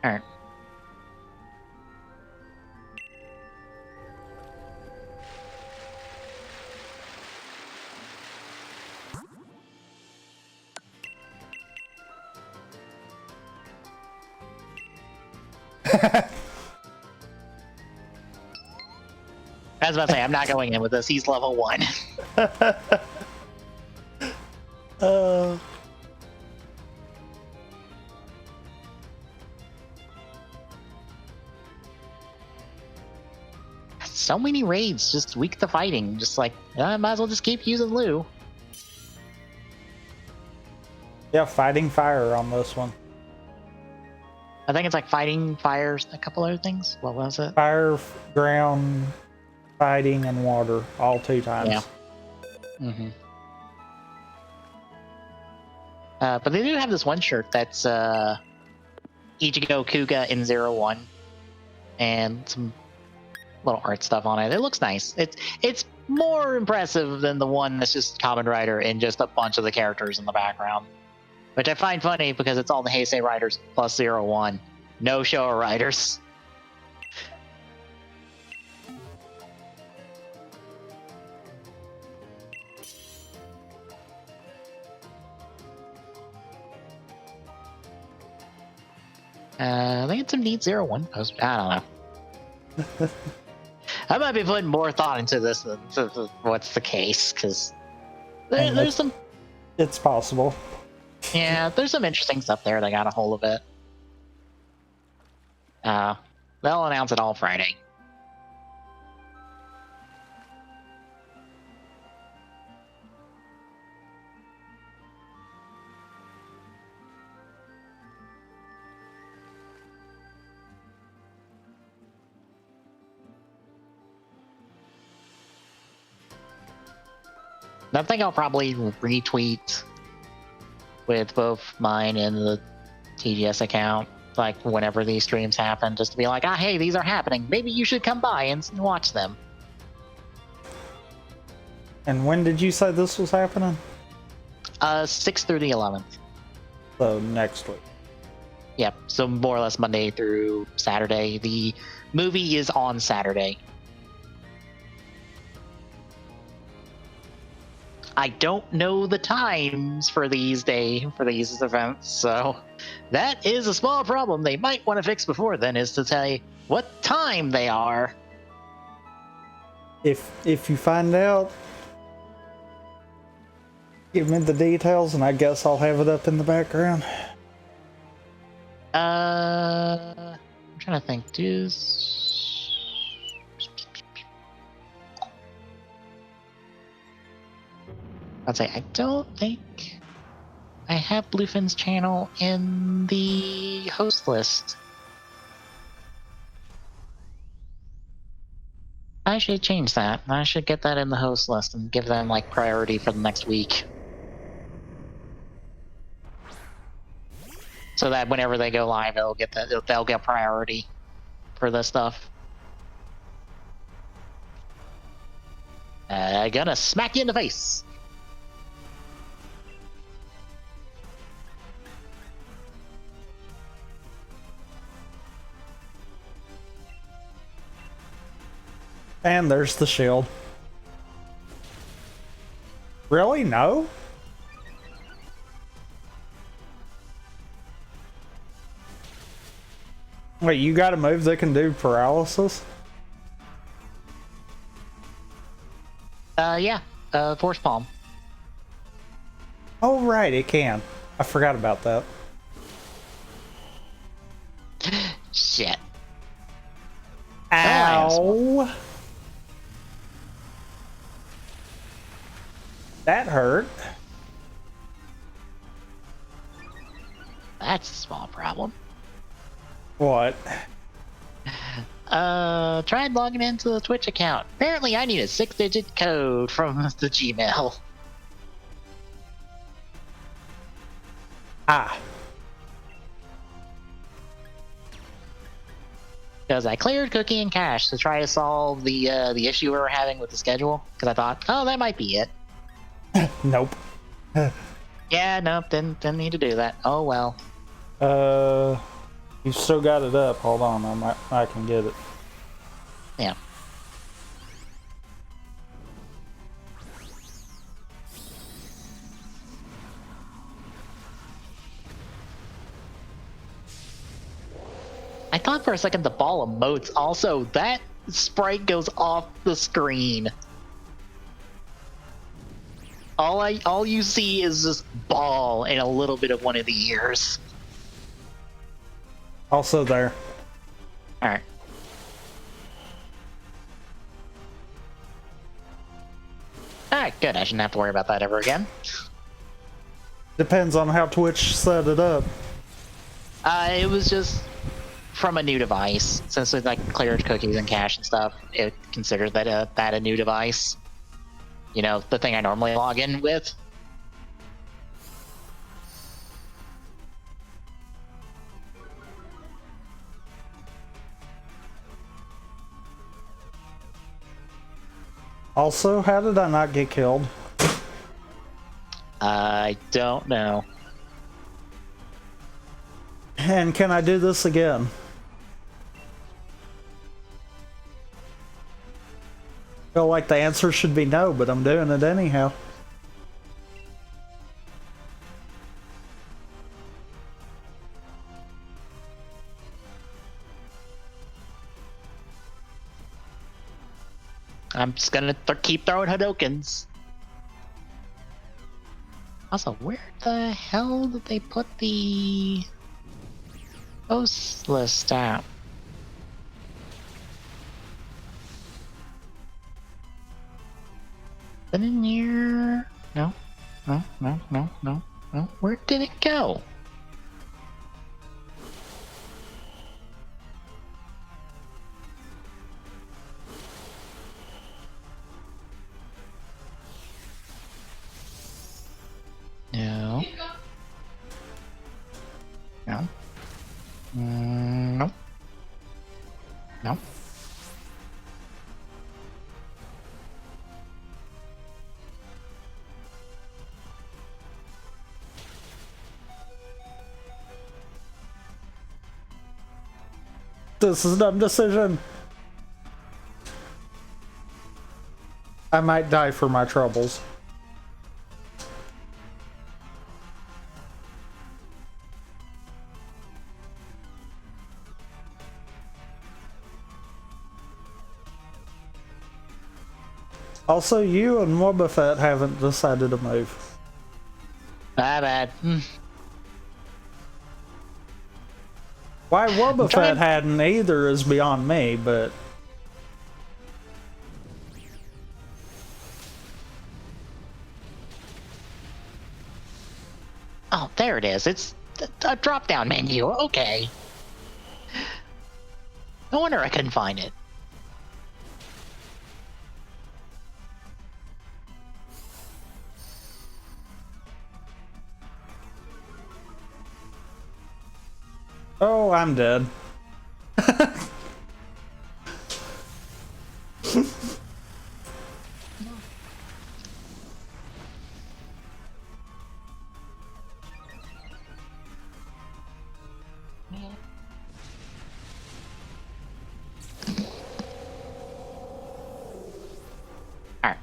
Alright. I was about to say, I'm not going in with this. He's level 1. So many raids, just weak to fighting. Just like, I might as well just keep using Lou. Yeah, fighting fire on this one. I think it's like fighting, fires, a couple other things. What was it? Fire, ground, fighting, and water, all 2 times. Yeah. Mm-hmm. But they do have this one shirt that's Ichigo Kuga in 01, and some little art stuff on it. It looks nice. It's more impressive than the one that's just Kamen Rider and just a bunch of the characters in the background, which I find funny because it's all the Heisei Riders plus 01, no Showa Riders. I think it's some neat 01 post. I don't know. I might be putting more thought into this than what's the case, because there's some... It's possible. Yeah, there's some interesting stuff there that got a hold of it. They'll announce it all Friday. I think I'll probably retweet with both mine and the TGS account, like whenever these streams happen, just to be like, hey, these are happening. Maybe you should come by and watch them. And when did you say this was happening? 6th through the 11th. So next week. Yep, so more or less Monday through Saturday. The movie is on Saturday. I don't know the times for these events, so that is a small problem they might want to fix before then, is to tell you what time they are. If you find out, give me the details, and I guess I'll have it up in the background. I'm trying to think. I'd say I don't think I have Bluefin's channel in the host list. I should change that. I should get that in the host list and give them like priority for the next week. So that whenever they go live, they'll get priority for this stuff. Gonna smack you in the face. And there's the shield. Really? No? Wait, you got a move that can do paralysis? Yeah. Force Palm. Oh, right, it can. I forgot about that. Shit. Ow! That hurt. That's a small problem. What? Tried logging into the Twitch account. Apparently I need a 6-digit code from the Gmail. Ah. Because I cleared Cookie and Cache to try to solve the issue we were having with the schedule. Because I thought, oh, that might be it. Nope. Yeah, nope, didn't need to do that. Oh well. You still got it up. Hold on, I can get it. Yeah. I thought for a second the ball emotes. Also, that sprite goes off the screen. All you see is this ball and a little bit of one of the ears. Also there. Alright. Alright, good. I shouldn't have to worry about that ever again. Depends on how Twitch set it up. It was just from a new device. Since it like cleared cookies and cache and stuff, it considers that a new device. You know, the thing I normally log in with. Also, how did I not get killed? I don't know. And can I do this again? Feel like the answer should be no, but I'm doing it anyhow. I'm just gonna keep throwing Hadokens. Also, where the hell did they put the host list at? Is it in here? No. Where did it go? No. This is a dumb decision. I might die for my troubles. Also, you and Wobbuffet haven't decided to move. My bad. Why Wobbuffet hadn't either is beyond me, but... Oh, there it is. It's a drop-down menu. Okay. No wonder I couldn't find it. Oh, I'm dead. Alright.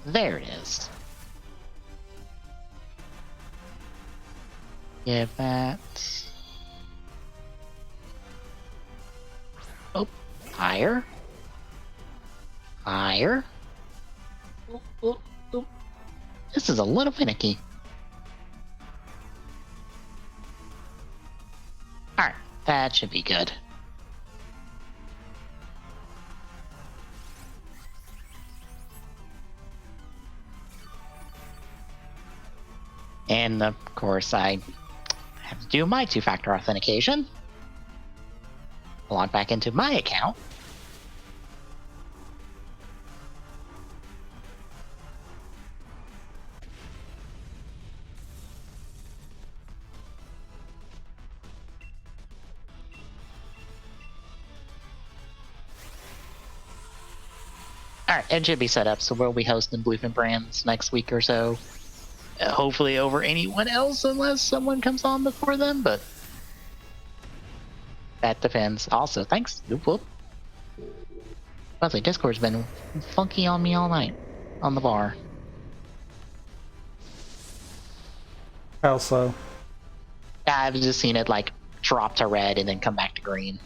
There it is. Give that. Oh, higher. Higher. Oh, oh, oh. This is a little finicky. Alright, that should be good. And of course, I have to do my two-factor authentication. Log back into my account. Alright, it should be set up, so we'll be hosting Bluefin Brands next week or so. Hopefully over anyone else, unless someone comes on before them, but that depends. Also, thanks. Whoop, whoop. Honestly, Discord's been funky on me all night on the bar. How so? Yeah, I've just seen it like drop to red and then come back to green.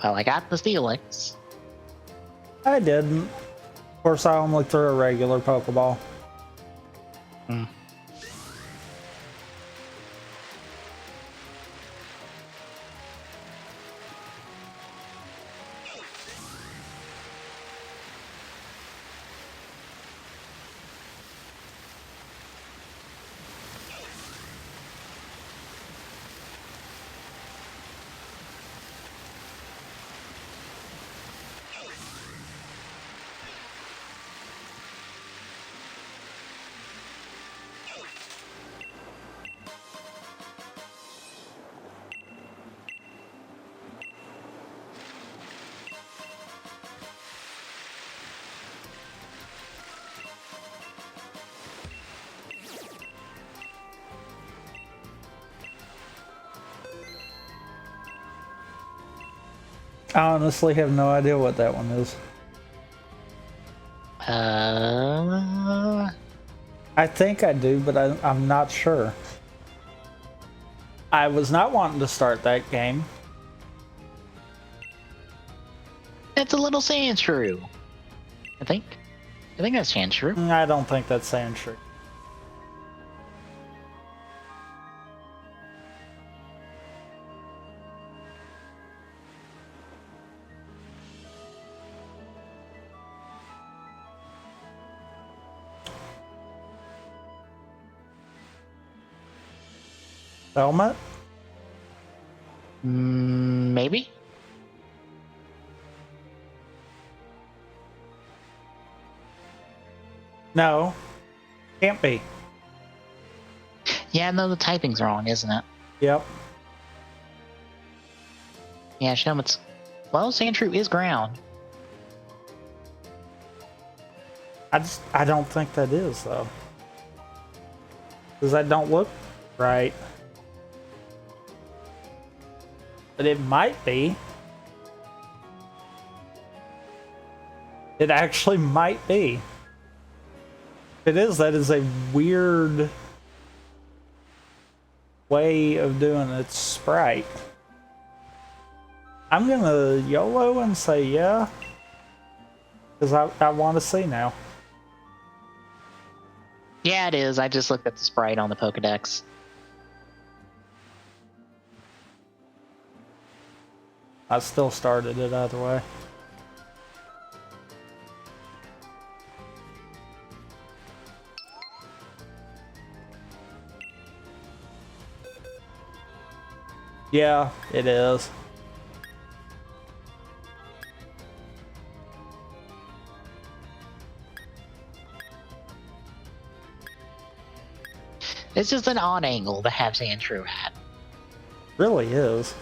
Well, I got the Steelix. I didn't. Of course, I only threw a regular Pokeball. I honestly have no idea what that one is. I think I do, but I'm not sure. I was not wanting to start that game. It's a little Sandshrew. I think that's Sandshrew. I don't think that's Sandshrew. Helmet? Maybe? No. Can't be. Yeah, no, the typing's wrong, isn't it? Yep. Yeah, Shelmet's. Well, Sandshrew is ground. I don't think that is though. Because that don't look right. But it might be. It actually might be. If it is, that is a weird way of doing its sprite. I'm gonna YOLO and say yeah. Because I want to see now. Yeah, it is. I just looked at the sprite on the Pokedex. I still started it either way. Yeah, it is. It's just an odd angle to have Sandshrew at. Really is.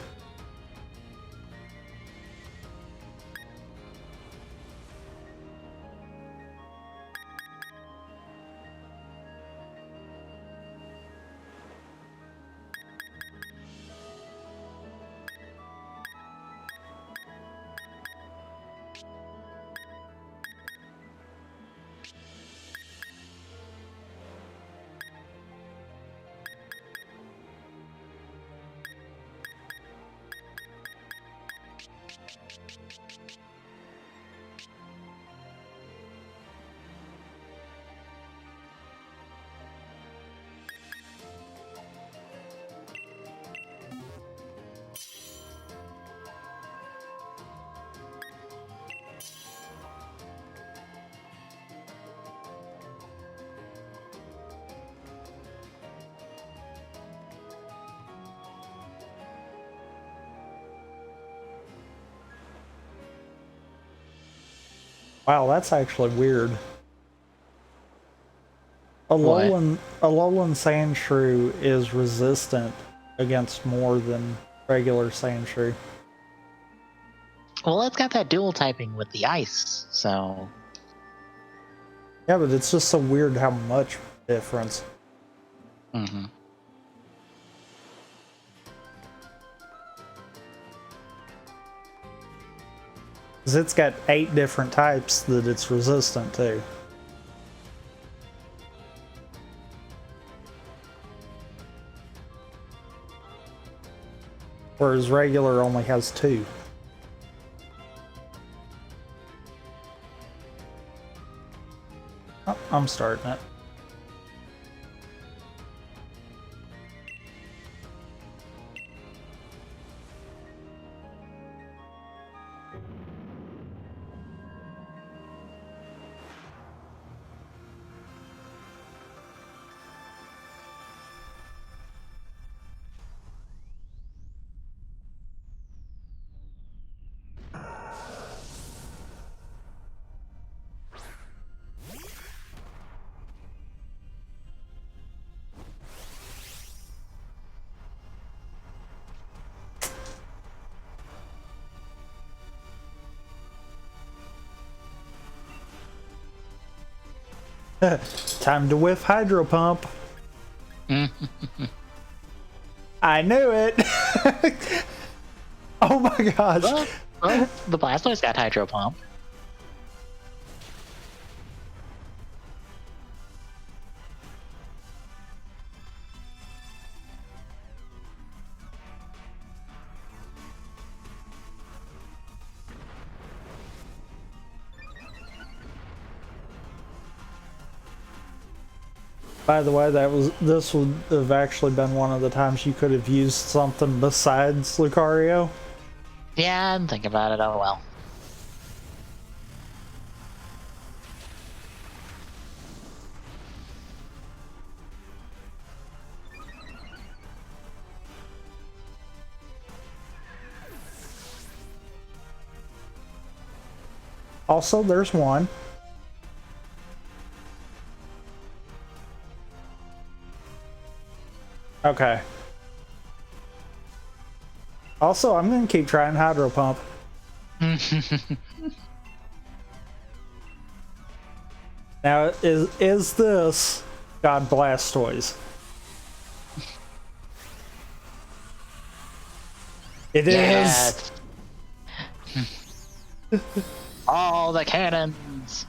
Wow, that's actually weird. Alolan Sandshrew is resistant against more than regular Sandshrew. Well, it's got that dual typing with the ice, so. Yeah, but it's just so weird how much difference. Mm-hmm. Because it's got 8 different types that it's resistant to. Whereas regular only has 2. Oh, I'm starting it. Time to whiff Hydro Pump. I knew it. Oh my gosh. Well, the Blastoise got Hydro Pump. By the way, this would have actually been one of the times you could have used something besides Lucario. Yeah, I'm thinking about it. Oh well. Also, there's one. Okay. Also, I'm gonna keep trying Hydro Pump. Now, is this God Blastoise? It is. All the cannons.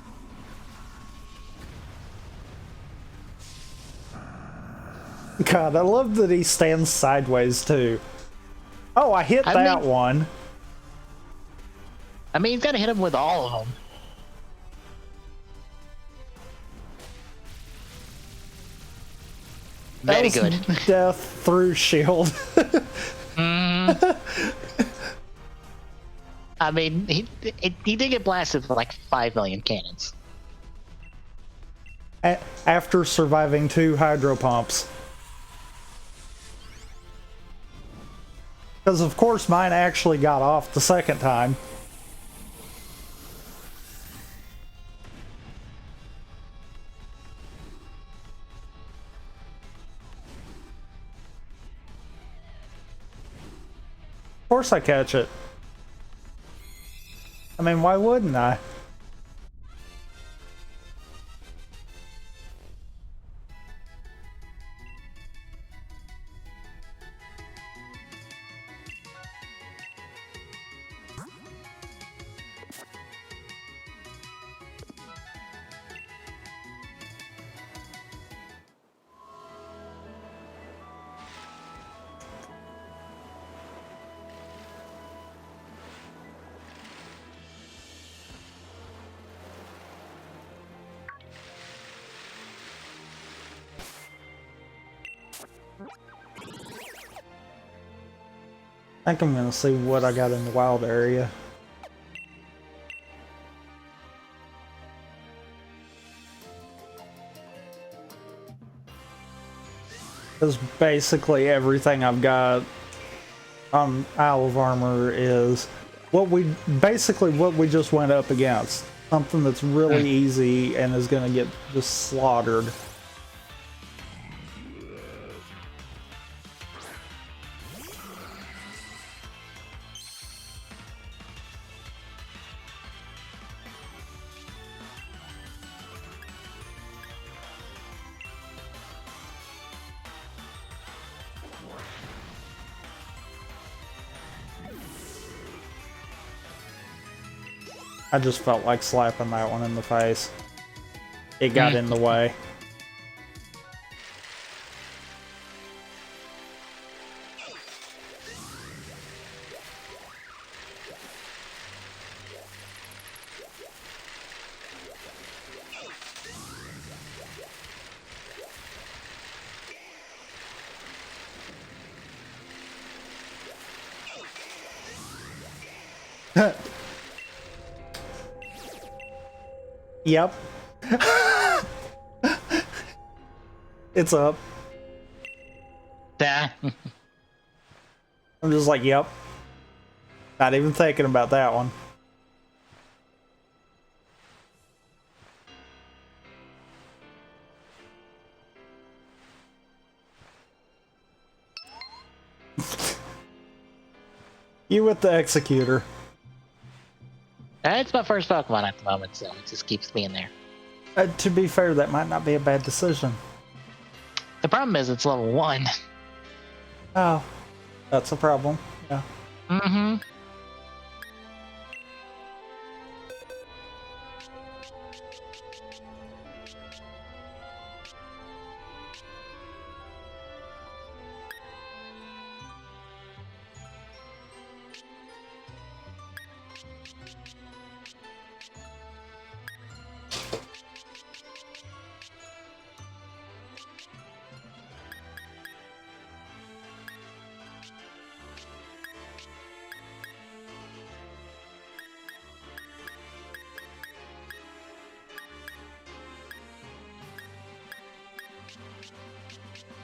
God, I love that he stands sideways too. Oh, I hit that one. I mean, he's gotta hit him with all of them. Very good. Death through shield. I mean, he did get blasted for like 5 million cannons. After surviving 2 Hydro Pumps. Because of course mine actually got off the second time. Of course I catch it. I mean, why wouldn't I? I think I'm gonna see what I got in the wild area. Because basically everything I've got on Isle of Armor is what we just went up against. Something that's really easy and is gonna get just slaughtered. I just felt like slapping that one in the face. It got in the way. Yep. It's up. Yeah. I'm just like, yep. Not even thinking about that one. You with the Executor. It's my first Pokemon at the moment, so it just keeps me in there. To be fair, that might not be a bad decision. The problem is it's level 1. Oh, that's a problem. Yeah. Mm-hmm.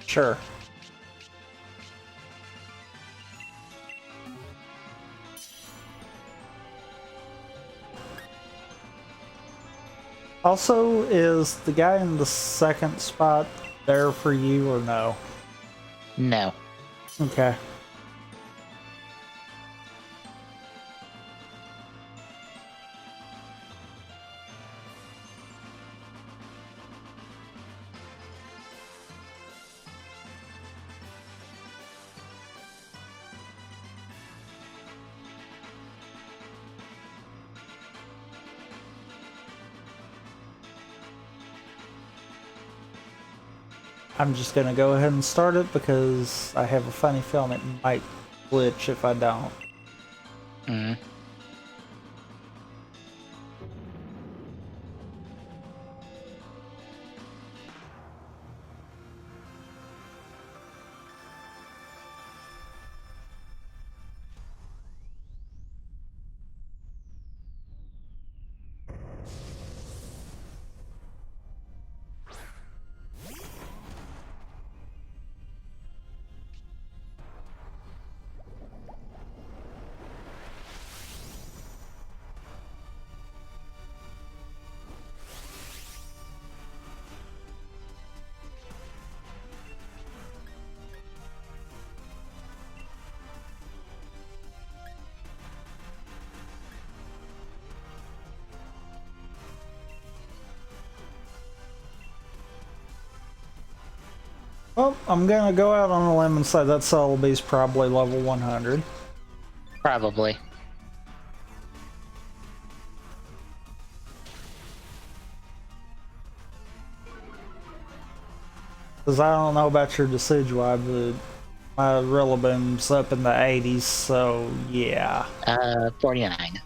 Sure. Also, is the guy in the second spot there for you or no? No. Okay. I'm just gonna go ahead and start it because I have a funny feeling it might glitch if I don't. Mm. Well, I'm gonna go out on a limb and say that Celebi's probably level 100. Probably. Because I don't know about your Decidueye, but my Rillaboom's up in the 80s, so yeah. 49.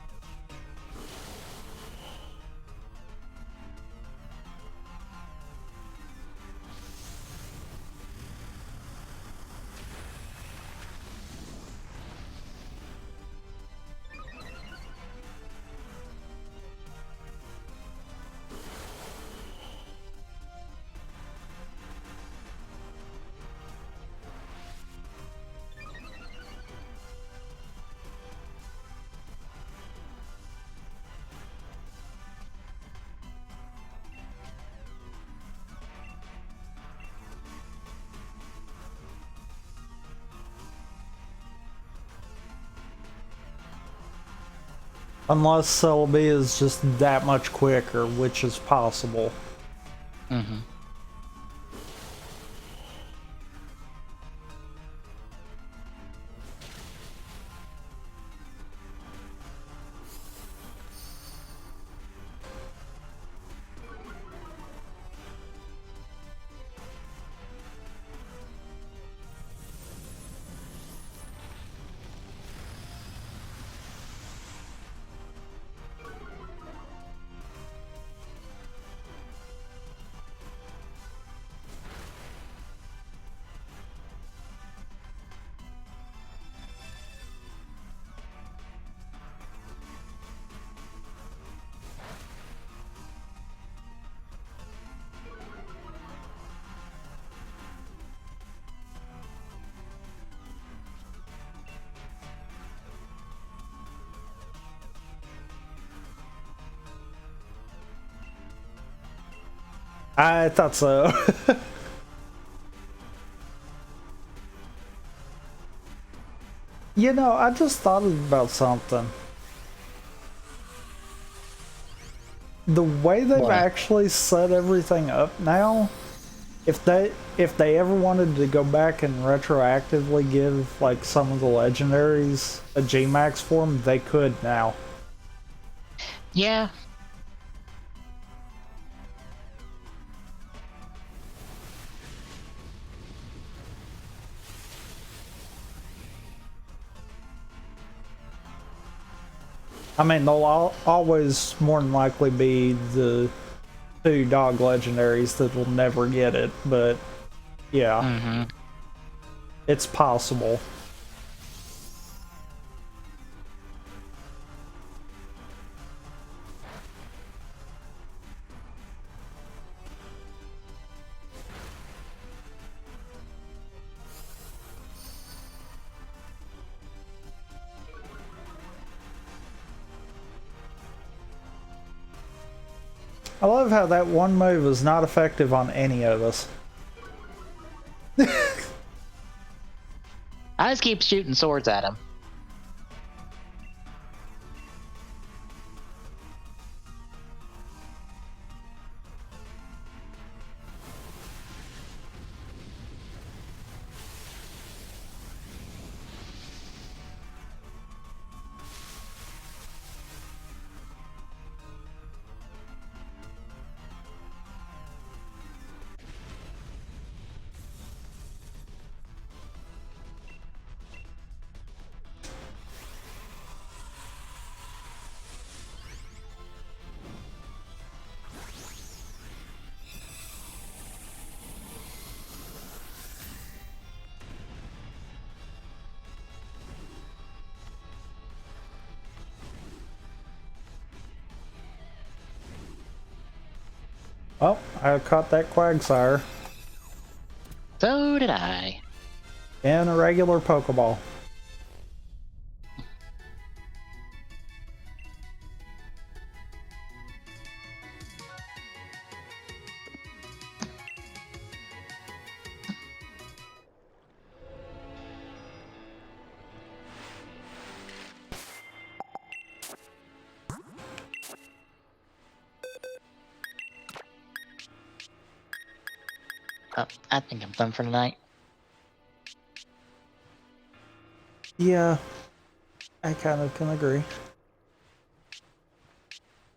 Unless Celebi is just that much quicker, which is possible. Mm-hmm. I thought so. You know, I just thought about something. The way they've What? actually set everything up now, if they ever wanted to go back and retroactively give like some of the legendaries a Gmax form, they could now. Yeah. I mean, they'll always more than likely be the two dog legendaries that will never get it, but yeah, Mm-hmm. it's possible. I love how that one move is not effective on any of us. I just keep shooting swords at him. Oh, I caught that Quagsire So did I. in a regular Pokeball. Oh, I think I'm done for tonight. Yeah, I kind of can agree.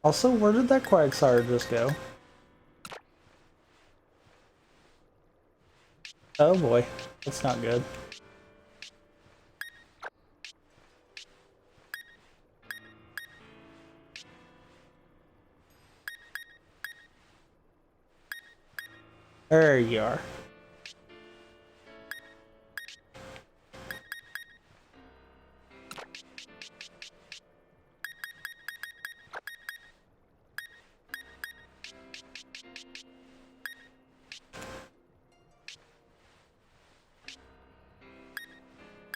Also, where did that Quagsire just go? Oh boy, that's not good. There you are.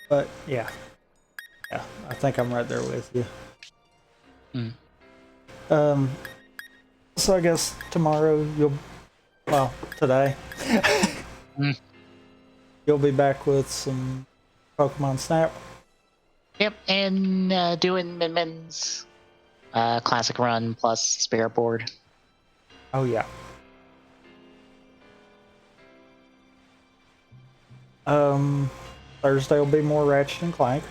But yeah, I think I'm right there with you. So I guess tomorrow today, you'll be back with some Pokemon Snap. Yep, and doing Min Min's classic run plus Spirit Board. Oh yeah. Thursday will be more Ratchet and Clank.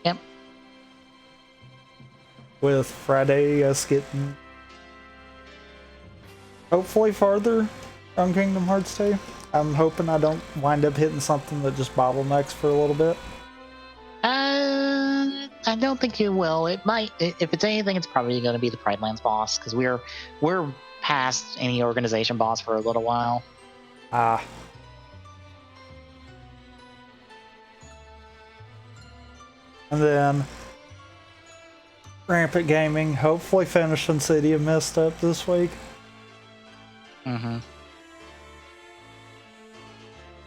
Yep. With Friday us getting hopefully farther on Kingdom Hearts 2. I'm hoping I don't wind up hitting something that just bottlenecks for a little bit. I don't think you will. It might. If it's anything, it's probably going to be the Pride Lands boss because we're past any organization boss for a little while. Ah. And then Rampant Gaming, hopefully finishing City of Mist up this week. Mm-hmm.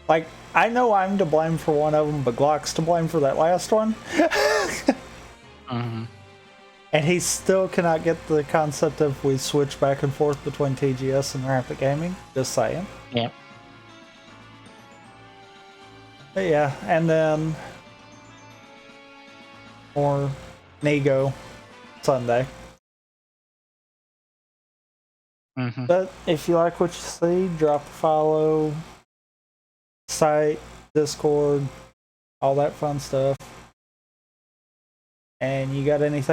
Like, I know I'm to blame for one of them, but Glock's to blame for that last one. Mm-hmm. And he still cannot get the concept of we switch back and forth between TGS and Rampant Gaming. Just saying. Yep. But yeah, and then more Nego Sunday. Mm-hmm. But if you like what you see, drop a follow, site, Discord, all that fun stuff. And you got anything